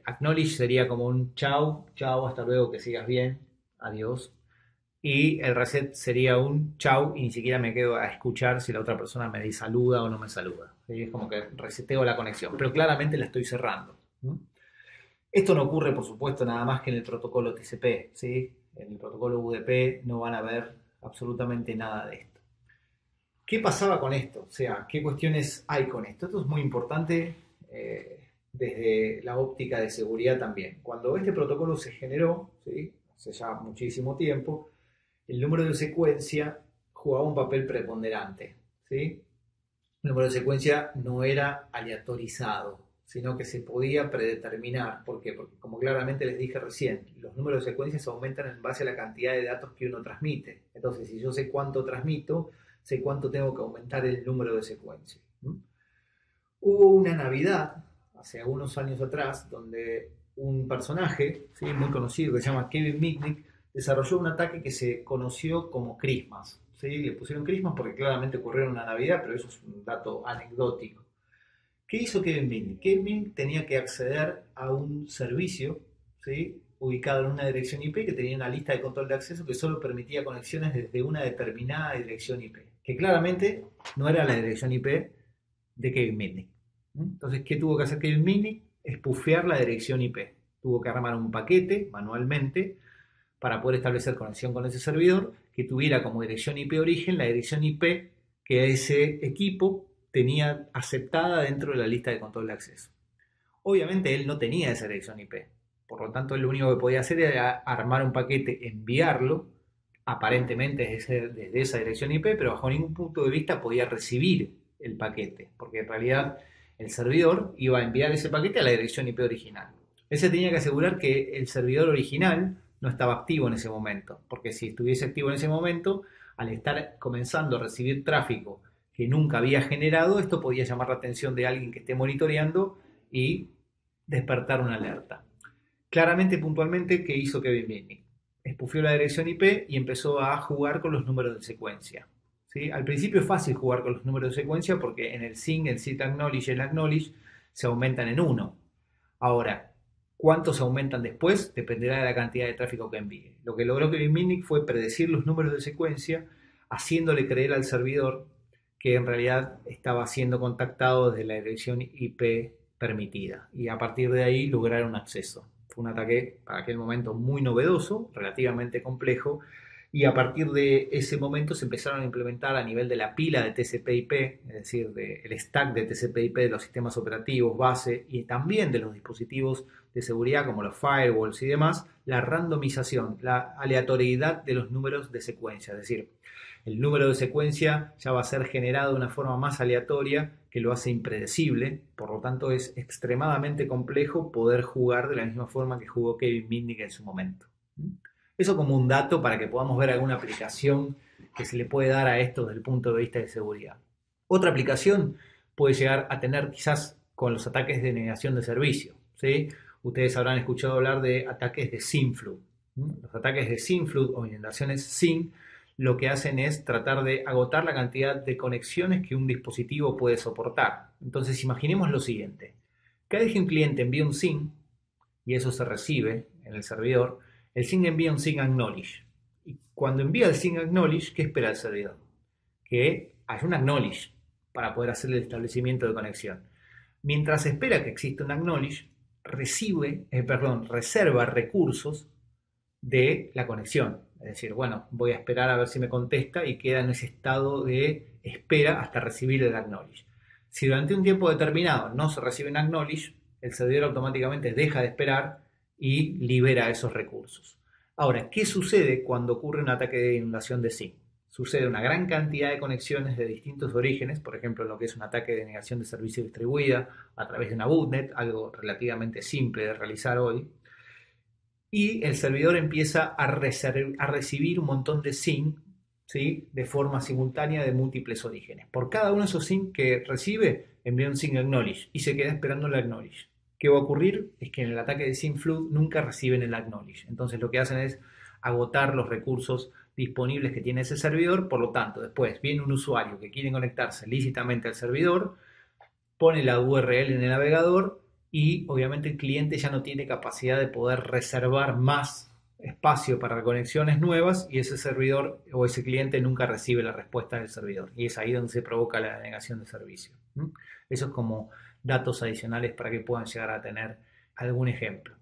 [SPEAKER 1] acknowledge sería como un chau, hasta luego, que sigas bien, adiós. Y el reset sería un chau y ni siquiera me quedo a escuchar si la otra persona me saluda o no me saluda. ¿Sí? Es como que reseteo la conexión, pero claramente la estoy cerrando. Esto no ocurre, por supuesto, nada más que en el protocolo TCP, ¿sí? En el protocolo UDP no van a ver absolutamente nada de esto. ¿Qué pasaba con esto? O sea, ¿qué cuestiones hay con esto? Esto es muy importante desde la óptica de seguridad también. Cuando este protocolo se generó, ¿sí?, hace ya muchísimo tiempo, el número de secuencia jugaba un papel preponderante, ¿sí? El número de secuencia no era aleatorizado, sino que se podía predeterminar. ¿Por qué? Porque, como claramente les dije recién, los números de secuencias aumentan en base a la cantidad de datos que uno transmite. Entonces, si yo sé cuánto transmito, sé cuánto tengo que aumentar el número de secuencias. Hubo una Navidad, hace algunos años atrás, donde un personaje, ¿sí?, muy conocido, que se llama Kevin Mitnick, desarrolló un ataque que se conoció como Christmas. ¿Sí? Le pusieron Christmas porque claramente ocurrió en una Navidad, pero eso es un dato anecdótico. ¿Qué hizo Kevin Mitnick? Kevin Mitnick tenía que acceder a un servicio, ¿sí?, ubicado en una dirección IP que tenía una lista de control de acceso que solo permitía conexiones desde una determinada dirección IP, que claramente no era la dirección IP de Kevin Mitnick. Entonces, ¿qué tuvo que hacer Kevin Mitnick? Espufear la dirección IP. Tuvo que armar un paquete manualmente para poder establecer conexión con ese servidor que tuviera como dirección IP origen la dirección IP que ese equipo tenía aceptada dentro de la lista de control de acceso. Obviamente él no tenía esa dirección IP, por lo tanto él lo único que podía hacer era armar un paquete, enviarlo, aparentemente desde esa dirección IP, pero bajo ningún punto de vista podía recibir el paquete, porque en realidad el servidor iba a enviar ese paquete a la dirección IP original. Él se tenía que asegurar que el servidor original no estaba activo en ese momento, porque si estuviese activo en ese momento, al estar comenzando a recibir tráfico que nunca había generado, esto podía llamar la atención de alguien que esté monitoreando y despertar una alerta. Claramente, puntualmente, ¿qué hizo Kevin Mitnick? Espufió la dirección IP y empezó a jugar con los números de secuencia. ¿Sí? Al principio es fácil jugar con los números de secuencia porque en el sync, el set acknowledge y el acknowledge se aumentan en 1. Ahora, ¿cuántos se aumentan después? Dependerá de la cantidad de tráfico que envíe. Lo que logró Kevin Mitnick fue predecir los números de secuencia, haciéndole creer al servidor que en realidad estaba siendo contactado desde la dirección IP permitida. Y a partir de ahí lograr un acceso. Fue un ataque para aquel momento muy novedoso, relativamente complejo, y a partir de ese momento se empezaron a implementar a nivel de la pila de TCP/IP, es decir, del stack de TCP/IP de los sistemas operativos base y también de los dispositivos de seguridad como los firewalls y demás, la randomización, la aleatoriedad de los números de secuencia, es decir, el número de secuencia ya va a ser generado de una forma más aleatoria que lo hace impredecible, por lo tanto es extremadamente complejo poder jugar de la misma forma que jugó Kevin Mitnick en su momento. Eso como un dato para que podamos ver alguna aplicación que se le puede dar a esto desde el punto de vista de seguridad. Otra aplicación puede llegar a tener quizás con los ataques de negación de servicio, ¿sí? Ustedes habrán escuchado hablar de ataques de SYN flood. Los ataques de SYN flood o inundaciones SYN lo que hacen es tratar de agotar la cantidad de conexiones que un dispositivo puede soportar. Entonces imaginemos lo siguiente. Cada vez que un cliente envía un SYN y eso se recibe en el servidor, el SYN envía un SYN acknowledge. Y cuando envía el SYN acknowledge, ¿qué espera el servidor? Que haya un acknowledge para poder hacer el establecimiento de conexión. Mientras espera que exista un acknowledge, reserva recursos de la conexión. Es decir, bueno, voy a esperar a ver si me contesta y queda en ese estado de espera hasta recibir el acknowledge. Si durante un tiempo determinado no se recibe un acknowledge, el servidor automáticamente deja de esperar y libera esos recursos. Ahora, ¿qué sucede cuando ocurre un ataque de inundación de SYN? Sucede una gran cantidad de conexiones de distintos orígenes, por ejemplo, lo que es un ataque de negación de servicio distribuida a través de una bootnet, algo relativamente simple de realizar hoy, y el servidor empieza a recibir un montón de SYN, ¿sí?, de forma simultánea de múltiples orígenes. Por cada uno de esos SYN que recibe, envía un SYN acknowledge y se queda esperando el acknowledge. ¿Qué va a ocurrir? Es que en el ataque de SYN flood nunca reciben el acknowledge. Entonces lo que hacen es agotar los recursos disponibles que tiene ese servidor. Por lo tanto, después viene un usuario que quiere conectarse lícitamente al servidor, pone la URL en el navegador y obviamente el cliente ya no tiene capacidad de poder reservar más espacio para conexiones nuevas y ese servidor o ese cliente nunca recibe la respuesta del servidor. Y es ahí donde se provoca la denegación de servicio. Eso es como datos adicionales para que puedan llegar a tener algún ejemplo.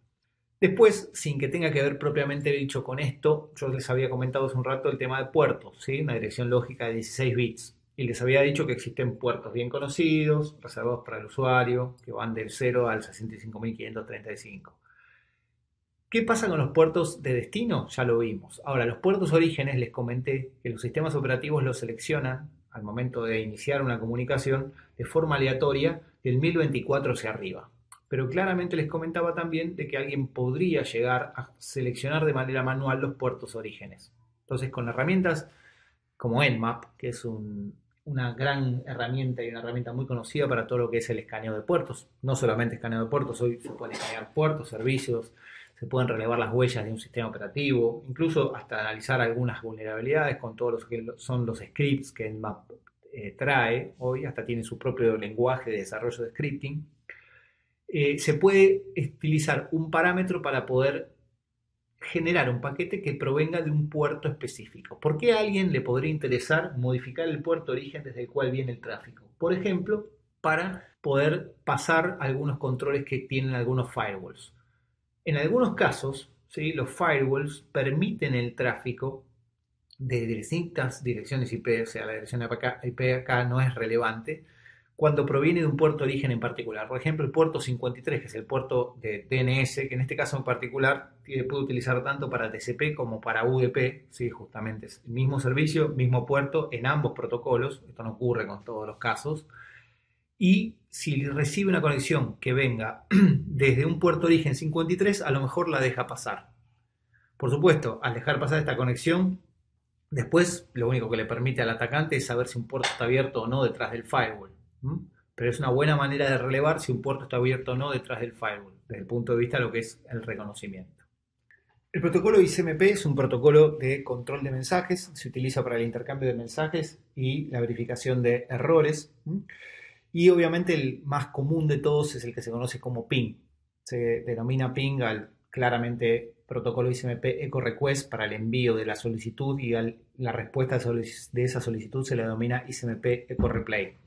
[SPEAKER 1] Después, sin que tenga que ver propiamente dicho con esto, yo les había comentado hace un rato el tema de puertos, ¿sí? Una dirección lógica de 16 bits. Y les había dicho que existen puertos bien conocidos, reservados para el usuario, que van del 0 al 65.535. ¿Qué pasa con los puertos de destino? Ya lo vimos. Ahora, los puertos orígenes, les comenté que los sistemas operativos los seleccionan al momento de iniciar una comunicación de forma aleatoria del 1024 hacia arriba. Pero claramente les comentaba también de que alguien podría llegar a seleccionar de manera manual los puertos orígenes. Entonces, con herramientas como Nmap, que es una gran herramienta y una herramienta muy conocida para todo lo que es el escaneo de puertos. No solamente escaneo de puertos, hoy se pueden escanear puertos, servicios, se pueden relevar las huellas de un sistema operativo, incluso hasta analizar algunas vulnerabilidades con todos los que son los scripts que Nmap trae. Hoy hasta tiene su propio lenguaje de desarrollo de scripting. Se puede utilizar un parámetro para poder generar un paquete que provenga de un puerto específico. ¿Por qué a alguien le podría interesar modificar el puerto origen desde el cual viene el tráfico? Por ejemplo, para poder pasar algunos controles que tienen algunos firewalls. En algunos casos, ¿sí?, los firewalls permiten el tráfico de distintas direcciones IP, o sea, la dirección IP acá no es relevante, cuando proviene de un puerto de origen en particular. Por ejemplo, el puerto 53, que es el puerto de DNS, que en este caso en particular puede utilizar tanto para TCP como para UDP, ¿sí? Justamente es el mismo servicio, mismo puerto en ambos protocolos. Esto no ocurre con todos los casos. Y si recibe una conexión que venga desde un puerto de origen 53, a lo mejor la deja pasar. Por supuesto, al dejar pasar esta conexión, después lo único que le permite al atacante es saber si un puerto está abierto o no detrás del firewall. Pero es una buena manera de relevar si un puerto está abierto o no detrás del firewall, desde el punto de vista de lo que es el reconocimiento. El protocolo ICMP es un protocolo de control de mensajes, se utiliza para el intercambio de mensajes y la verificación de errores. Y obviamente el más común de todos es el que se conoce como PIN. Se denomina PIN al claramente protocolo ICMP Echo Request para el envío de la solicitud y la respuesta de esa solicitud se le denomina ICMP Echo Replay.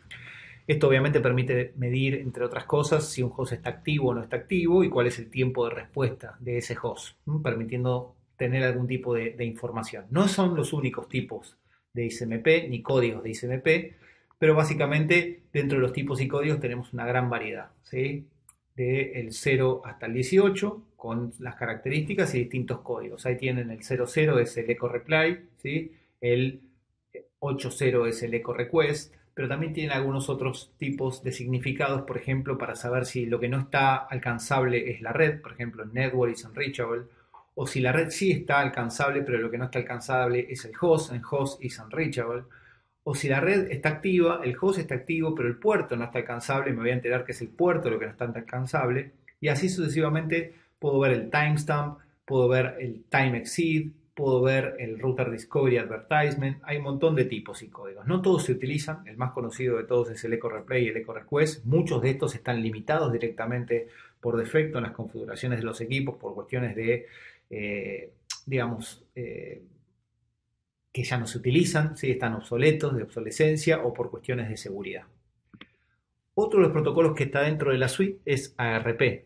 [SPEAKER 1] Esto obviamente permite medir, entre otras cosas, si un host está activo o no está activo y cuál es el tiempo de respuesta de ese host, permitiendo tener algún tipo de información. No son los únicos tipos de ICMP ni códigos de ICMP, pero básicamente dentro de los tipos y códigos tenemos una gran variedad, ¿sí? Del 0 hasta el 18 con las características y distintos códigos. Ahí tienen el 00 es el echo reply, ¿sí? El 80 es el echo request, pero también tienen algunos otros tipos de significados, por ejemplo, para saber si lo que no está alcanzable es la red, por ejemplo, network is unreachable, o si la red sí está alcanzable, pero lo que no está alcanzable es el host, en host is unreachable, o si la red está activa, el host está activo, pero el puerto no está alcanzable, me voy a enterar que es el puerto lo que no está alcanzable, y así sucesivamente puedo ver el timestamp, puedo ver el time exceed, puedo ver el router discovery advertisement, hay un montón de tipos y códigos. No todos se utilizan, el más conocido de todos es el echo replay y el echo request, muchos de estos están limitados directamente por defecto en las configuraciones de los equipos por cuestiones de, digamos, que ya no se utilizan, ¿sí? Están obsoletos, de obsolescencia o por cuestiones de seguridad. Otro de los protocolos que está dentro de la suite es ARP.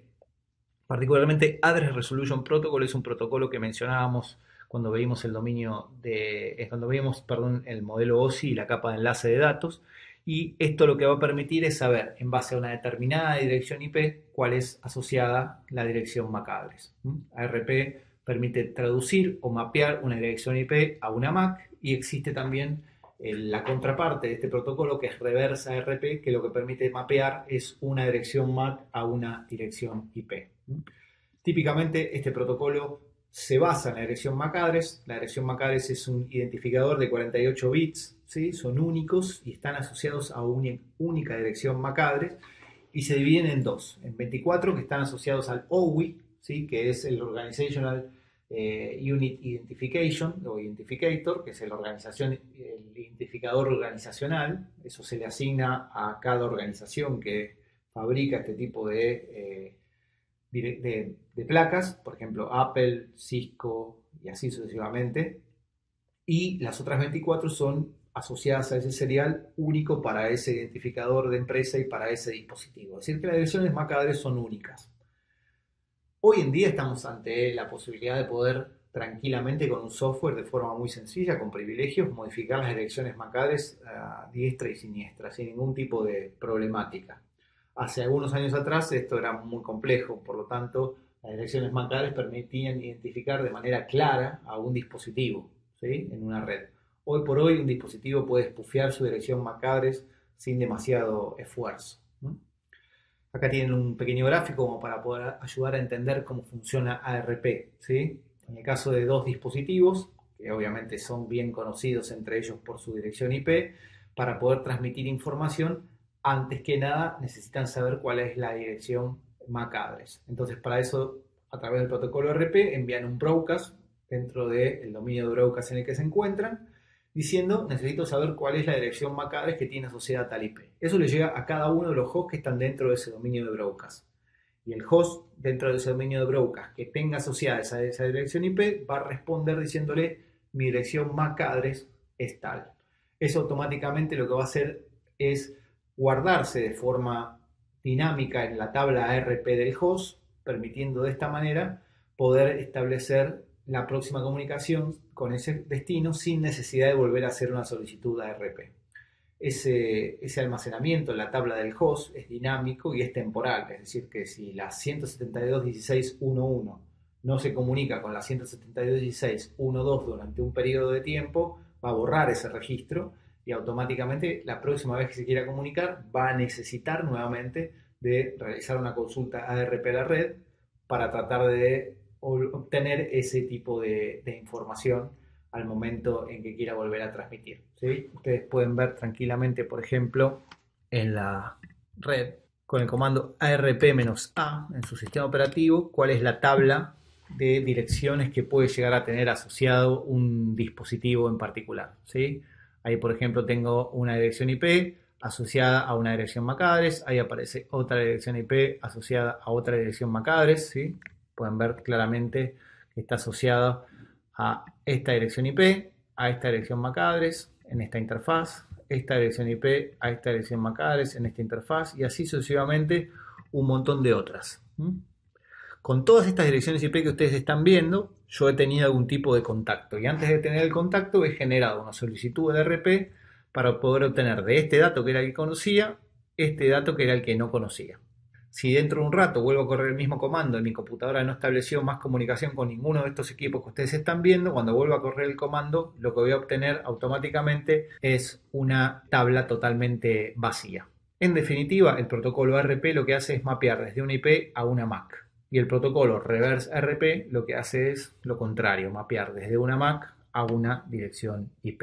[SPEAKER 1] Particularmente Address Resolution Protocol es un protocolo que mencionábamos cuando veíamos el dominio de, cuando veíamos, perdón, el modelo OSI y la capa de enlace de datos. Y esto lo que va a permitir es saber, en base a una determinada dirección IP, cuál es asociada la dirección MAC address. ARP permite traducir o mapear una dirección IP a una MAC y existe también la contraparte de este protocolo que es reversa ARP, que lo que permite mapear es una dirección MAC a una dirección IP. Típicamente este protocolo se basa en la dirección MAC address. La dirección MAC address es un identificador de 48 bits, ¿sí? Son únicos y están asociados a una única dirección MAC address y se dividen en dos, en 24 que están asociados al OWI, ¿sí? Que es el Organizational Unit Identification o Identificator, que es el identificador organizacional. Eso se le asigna a cada organización que fabrica este tipo de placas, por ejemplo Apple, Cisco y así sucesivamente, y las otras 24 son asociadas a ese serial único para ese identificador de empresa y para ese dispositivo. Es decir, que las direcciones MAC address son únicas. Hoy en día estamos ante la posibilidad de poder tranquilamente con un software de forma muy sencilla, con privilegios, modificar las direcciones MAC address a diestra y siniestra, sin ningún tipo de problemática. Hace algunos años atrás esto era muy complejo, por lo tanto las direcciones MAC address permitían identificar de manera clara a un dispositivo, ¿sí? En una red. Hoy por hoy un dispositivo puede espufear su dirección MAC address sin demasiado esfuerzo. Acá tienen un pequeño gráfico como para poder ayudar a entender cómo funciona ARP, ¿sí? En el caso de dos dispositivos, que obviamente son bien conocidos entre ellos por su dirección IP, para poder transmitir información, antes que nada necesitan saber cuál es la dirección MAC address. Entonces, para eso, a través del protocolo ARP, envían un broadcast dentro del dominio de broadcast en el que se encuentran, diciendo, necesito saber cuál es la dirección MAC address que tiene asociada a tal IP. Eso le llega a cada uno de los hosts que están dentro de ese dominio de broadcast. Y el host dentro de ese dominio de broadcast que tenga asociada esa dirección IP va a responder diciéndole, mi dirección MAC address es tal. Eso automáticamente lo que va a hacer es guardarse de forma dinámica en la tabla ARP del host, permitiendo de esta manera poder establecer la próxima comunicación con ese destino sin necesidad de volver a hacer una solicitud a ARP. Ese almacenamiento en la tabla del host es dinámico y es temporal, es decir, que si la 172.16.1.1 no se comunica con la 172.16.1.2 durante un periodo de tiempo, va a borrar ese registro y automáticamente la próxima vez que se quiera comunicar va a necesitar nuevamente de realizar una consulta ARP a la red para tratar de obtener ese tipo de información al momento en que quiera volver a transmitir, ¿sí? Ustedes pueden ver tranquilamente, por ejemplo, en la red, con el comando ARP-A en su sistema operativo, cuál es la tabla de direcciones que puede llegar a tener asociado un dispositivo en particular, ¿sí? Ahí, por ejemplo, tengo una dirección IP asociada a una dirección MAC address, ahí aparece otra dirección IP asociada a otra dirección MAC address, ¿sí? Pueden ver claramente que está asociada a esta dirección IP, a esta dirección MAC address, en esta interfaz, esta dirección IP a esta dirección MAC address en esta interfaz y así sucesivamente un montón de otras. Con todas estas direcciones IP que ustedes están viendo, yo he tenido algún tipo de contacto y antes de tener el contacto he generado una solicitud de RP para poder obtener de este dato que era el que conocía, este dato que era el que no conocía. Si dentro de un rato vuelvo a correr el mismo comando y mi computadora no estableció más comunicación con ninguno de estos equipos que ustedes están viendo, cuando vuelva a correr el comando, lo que voy a obtener automáticamente es una tabla totalmente vacía. En definitiva, el protocolo RP lo que hace es mapear desde una IP a una MAC. Y el protocolo Reverse RP lo que hace es lo contrario, mapear desde una MAC a una dirección IP.